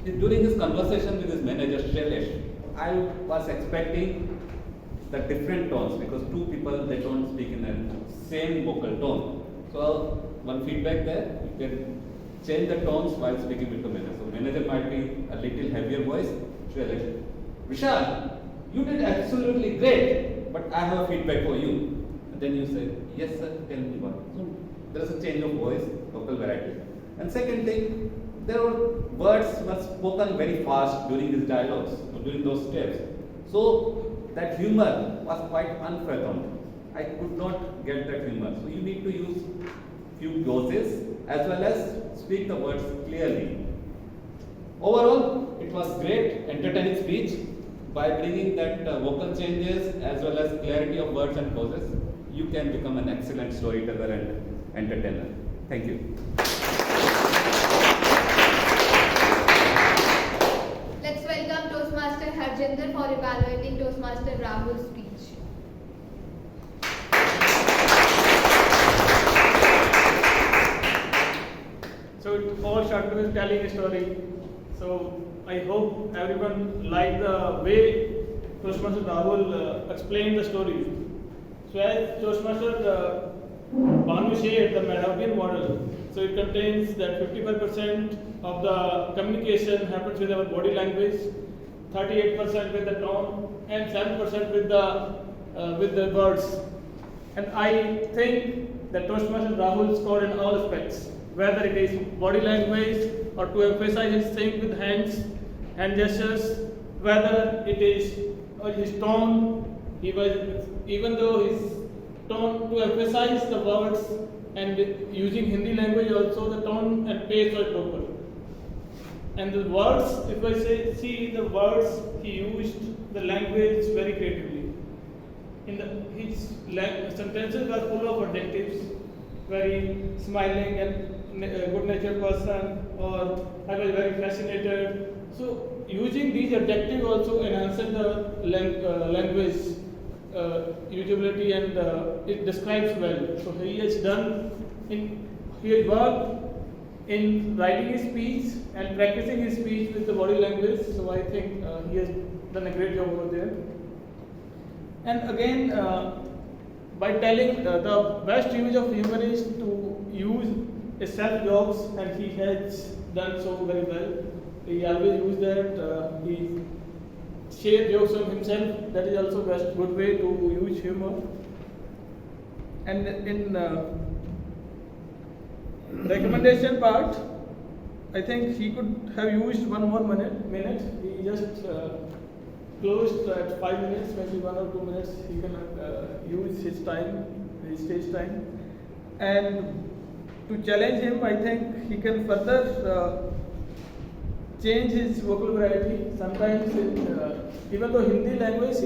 during his conversation with his manager Shailesh, I was expecting the different tones because two people, they don't speak in the same vocal tone. So one feedback there, you can change the tones while speaking with the manager. So manager might be a little heavier voice. Shailesh, Vishal, you did absolutely great, but I have a feedback for you. And then you say, yes sir, tell me what. So there is a change of voice, vocal variety. And second thing, there were words were spoken very fast during his dialogues, during those steps. So that humor was quite unfathomed. I could not get that humor. So you need to use few doses as well as speak the words clearly. Overall, it was great, entertaining speech. By bringing that vocal changes as well as clarity of words and pauses, you can become an excellent storyteller and entertainer. Thank you. Let's welcome Toastmaster Harjinder for evaluating Toastmaster Rahul's speech. So it all started with telling a story. So I hope everyone liked the way Toastmaster Rahul explained the story. So as Toastmaster Bhanu shared the Madhavian model, so it contains that 55% of the communication happens with our body language, 38% with the tone, and 7% with the words. And I think that Toastmaster Rahul scored in all aspects, whether it is body language or to emphasize his thing with hands, hand gestures, whether it is his tone, even though his tone to emphasize the words and using Hindi language also the tone and pace were proper. And the words, if I see the words, he used the language very creatively. His sentences were full of adjectives, very smiling and good-natured person, or I was very fascinated, So using these adjectives also enhances the language usability, and it describes well. So he has worked in writing his speech and practicing his speech with the body language. So I think he has done a great job over there. And again, by telling the best use of humor is to use self jokes, and he has done so very well. He always used that. He shared jokes of himself. That is also a good way to use humor. And in recommendation part, I think he could have used one more minute. He just closed at 5 minutes, maybe 1 or 2 minutes. He can use his time, his stage time. And to challenge him, I think he can further change his vocal variety. Sometimes, even though Hindi language,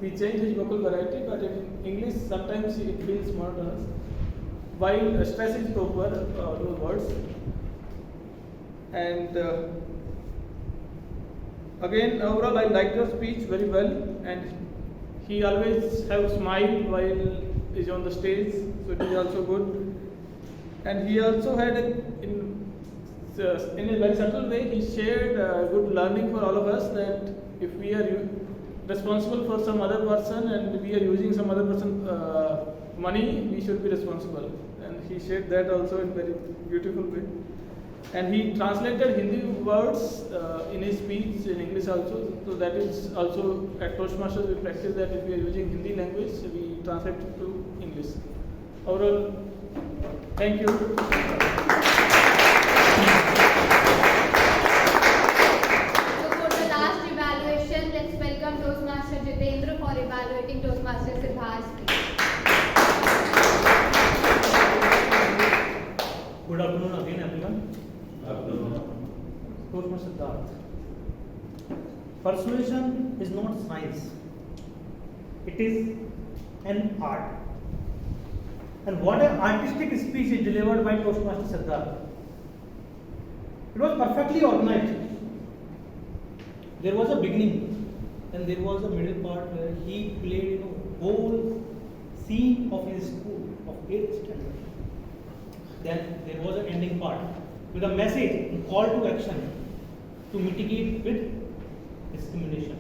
he changed his vocal variety, but in English sometimes it feels monotonous. While stress is proper, those words. And again, overall, I liked your speech very well, and he always have smile while he's on the stage, so it is also good. And he also had in a very subtle way, he shared good learning for all of us, that if we are responsible for some other person and we are using some other person money, we should be responsible. And he shared that also in very beautiful way. And he translated Hindi words in his speech in English also. So that is also at Toastmasters we practice that if we are using Hindi language, we translate it to English. Overall, thank you. So for the last evaluation, let's welcome Toastmaster Jitendra for evaluating Toastmaster Siddharth. Good afternoon again, everyone. Toastmaster Siddharth. Persuasion is not science. It is an art. And what an artistic speech is delivered by Toastmaster Siddharth. It was perfectly organized. There was a beginning and there was a middle part where he played whole scene of his school of 8th standard. Then there was an ending part with a message and call to action to mitigate with discrimination.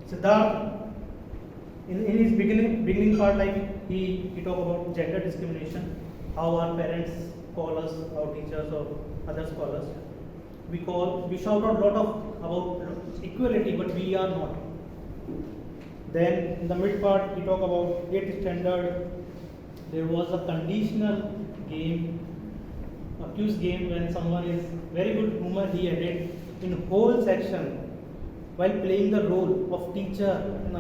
Siddharth, in his beginning part, like he talked about gender discrimination, how our parents call us, our teachers or other scholars. We shout out a lot about equality, but we are not. Then in the mid part, he talked about 8th standard. There was a conditional game, accused game, when someone is very good humor he added in whole section while playing the role of teacher and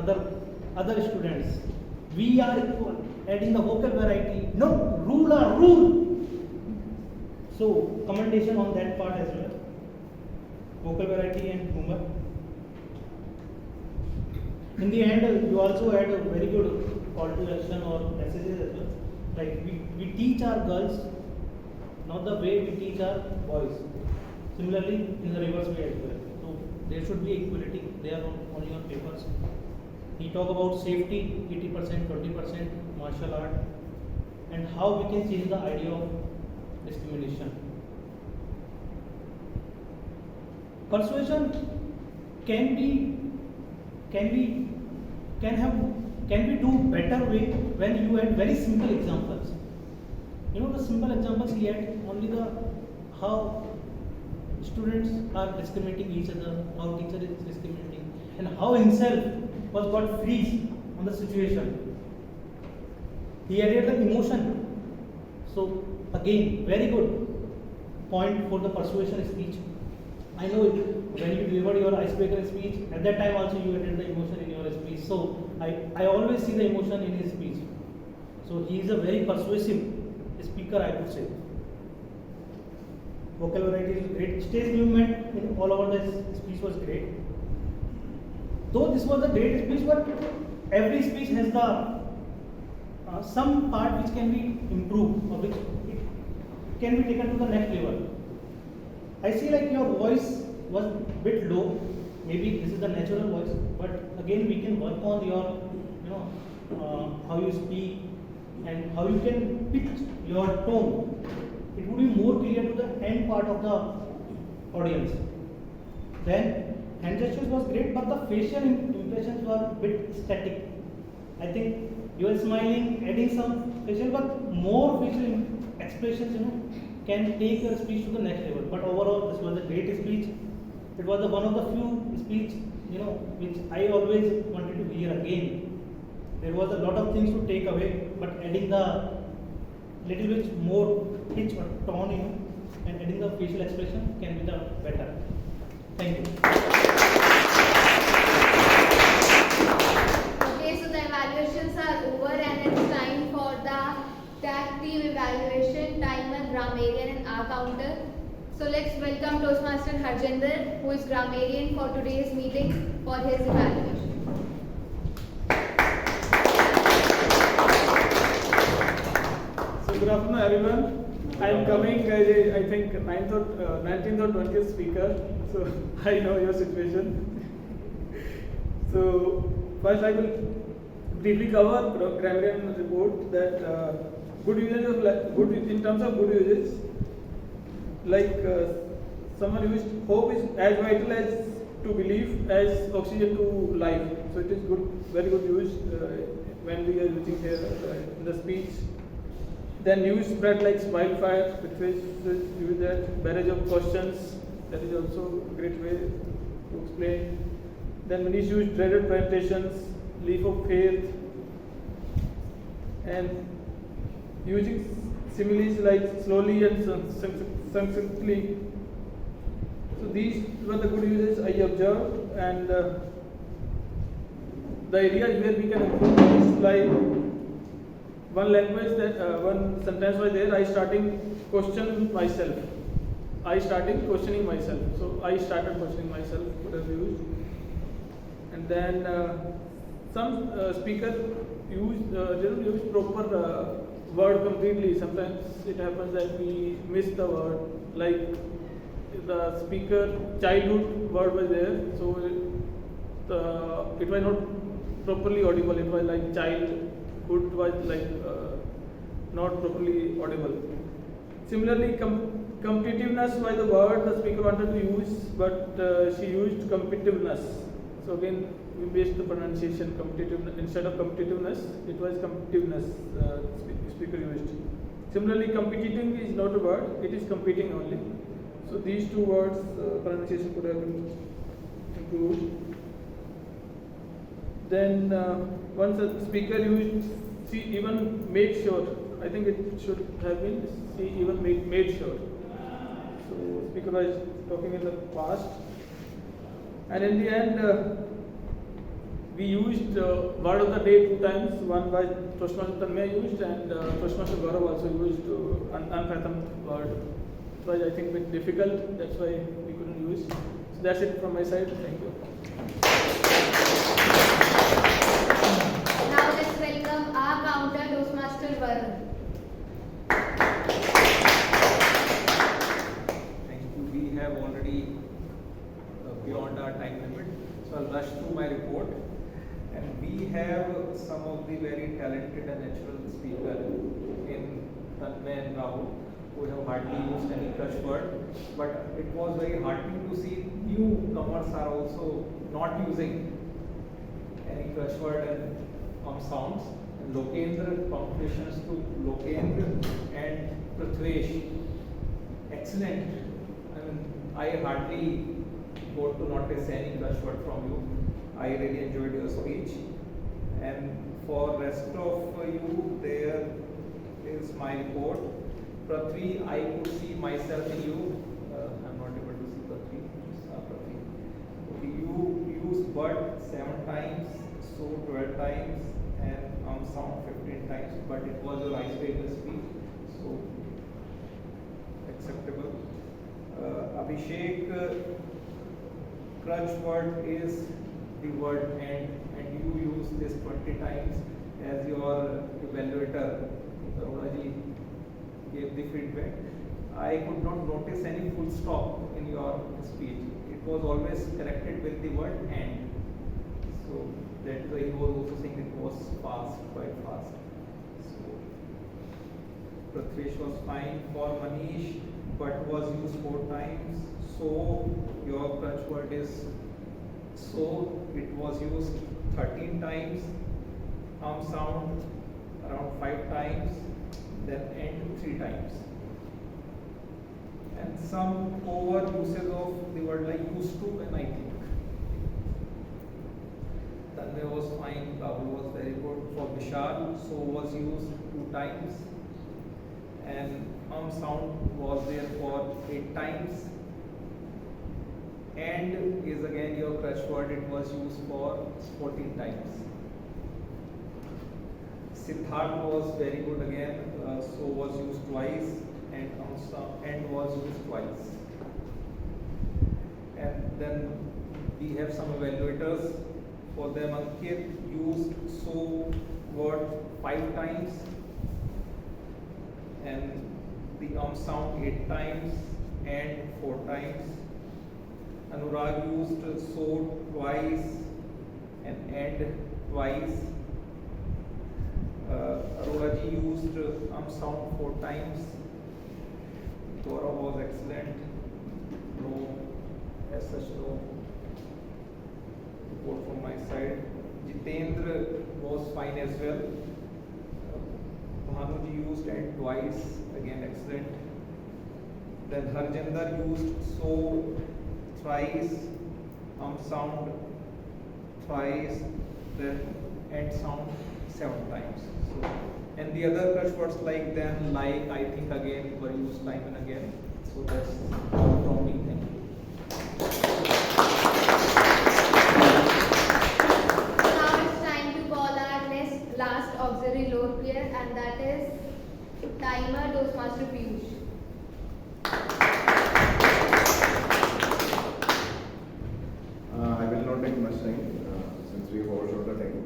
other students. We are equal, adding the vocal variety. No, rule are rule. So commendation on that part as well. Vocal variety and humor. In the end, you also had a very good call to action or messages as well. Like we teach our girls not the way we teach our boys. Similarly, in the reverse way as well. So there should be equality. They are not only on papers. He talk about safety, 80%, 20%, martial art, and how we can change the idea of discrimination. Persuasion can be do better way when you add very simple examples. The simple examples he had only how students are discriminating each other, how teacher is discriminating, and how himself was got freeze on the situation. He added the emotion. So again, very good point for the persuasion speech. I know when you delivered your icebreaker speech, at that time also you added the emotion in your speech. So I always see the emotion in his speech. So he is a very persuasive speaker, I would say. Vocal variety is great. Stage movement in all over the speech was great. Though this was a great speech, but every speech has the some part which can be improved or which it can be taken to the next level. I see like your voice was bit low. Maybe this is the natural voice, but again we can work on your, how you speak and how you can pitch your tone. It would be more clear to the end part of the audience. Then hand gestures was great, but the facial impressions were a bit static. I think you are smiling, adding some facial, but more facial expressions, can take your speech to the next level. But overall, this was a great speech. It was one of the few speech, which I always wanted to hear again. There was a lot of things to take away, but adding the little bit more pitch or tone, and adding the facial expression can be the better. Thank you. Okay, so the evaluations are over and it's time for the tag team evaluation, timer, grammarian and R counter. So let's welcome Toastmaster Harjinder, who is grammarian for today's meeting, for his evaluation. So good afternoon everyone. I am coming, I think 19th or 20th speaker, so I know your situation. So first I will briefly cover grammarian report that good usage of in terms of good usage, like someone used hope is as vital as to belief as oxygen to life. So it is good, very good use when we are using here in the speech. Then news spread like wildfire, which is use that barrage of questions. That is also a great way to explain. Then Manish used dreaded presentations, leap of faith, and using similes like slowly and succinctly. So these were the good uses I observed, and the areas where we can improve is like one language that one sentence was there. I starting question myself. I starting questioning myself. So I started questioning myself. What have used? And then some speakers didn't use proper word completely. Sometimes it happens that we miss the word. Like the speaker childhood word was there, so it was not properly audible. It was like childhood was like not properly audible. Similarly, competitiveness was the word the speaker wanted to use, but she used competitiveness. So again, we based the pronunciation competitiveness instead of competitiveness. It was competitiveness speaker used. Similarly, competing is not a word; it is competing only. So these two words pronunciation could have been improved. Then once a speaker used, she even made sure. I think it should have been she even made sure. So speaker was talking in the past, and in the end we used word of the day 2 times. One was Toastmaster Tanmay used, and Toastmaster Gaurav also used unfathomed word. It was, I think, a bit difficult. That's why we couldn't use. So that's it from my side. Thank you. Now let's welcome our counter, Toastmaster Varun. Thank you. We have already beyond our time limit, so I'll rush through my report. And we have some of the very talented and natural speakers in Tanmay and Rahul, who have hardly used any crush word, but it was very heartening to see newcomers are also not using any crush word and sounds. And Lokendra, competitions to Lokendra and Prithvesh, excellent. I mean, I hardly got to notice any crush word from you. I really enjoyed your speech. And for rest of you, there is my report. Prithvi, I could see myself in you. I'm not able to see Prithvi. Prithvi. You used but 7 times, so 12 times, and sound 15 times. But it was your icebreaker speech, so acceptable. Abhishek, crutch word is the word and you use this 20 times as your evaluator. Aroraji gave the feedback. I could not notice any full stop in speech. It was always connected with the word and. So that's why he was also saying it was fast, quite fast. So Prithvish was fine for Manish, but was used 4 times. So your crutch word is so, it was used 13 times. Sound around 5 times, then end 3 times. And some over usage of the word like used to and I think. Tanmay was fine, Babu was very good. For Vishal, so was used 2 times. And sound was there for 8 times. And is again your crutch word, it was used for 14 times. Siddharth was very good again, so was used twice, and was used twice. And then we have some evaluators. For them, Ankit used so word 5 times, and the sound 8 times and 4 times. Anurag used so twice and end twice. Arora ji used sound 4 times. Gaurav was excellent. No, as such, no report from my side. Jitendra was fine as well. Bhanu ji used and twice, again excellent. Then Harjinder used so thrice, sound thrice, then end sound 7 times. So, and the other crutch words like then, like, I think again were used time and again. So that's all from me. Thank you. So now it's time to call our last auxiliary load player, and that is timer Toastmaster Piyush. I will not take much time since we have overshot the time.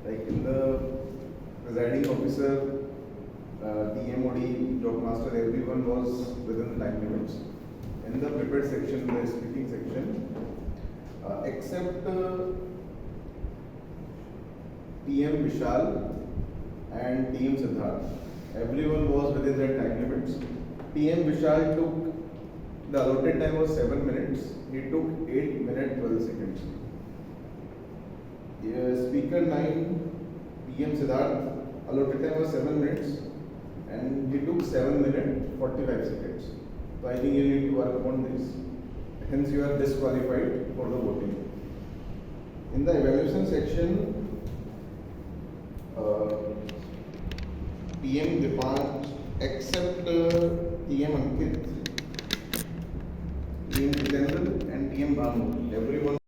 Like in the presiding officer, TMOD, job master, everyone was within the time limits. In the prepared section, the speaking section, except TM Vishal and TM Siddharth, everyone was within their time limits. TM Vishal took, the allotted time was 7 minutes, he took 8 minutes 12 seconds. Speaker 9, PM Siddharth, allotted time was 7 minutes and he took 7 minutes 45 seconds. So I think you need to work upon this. Hence you are disqualified for the voting. In the evaluation section, PM Dipanj except TM Ankit, TM Jitendra and TM Bhanu, everyone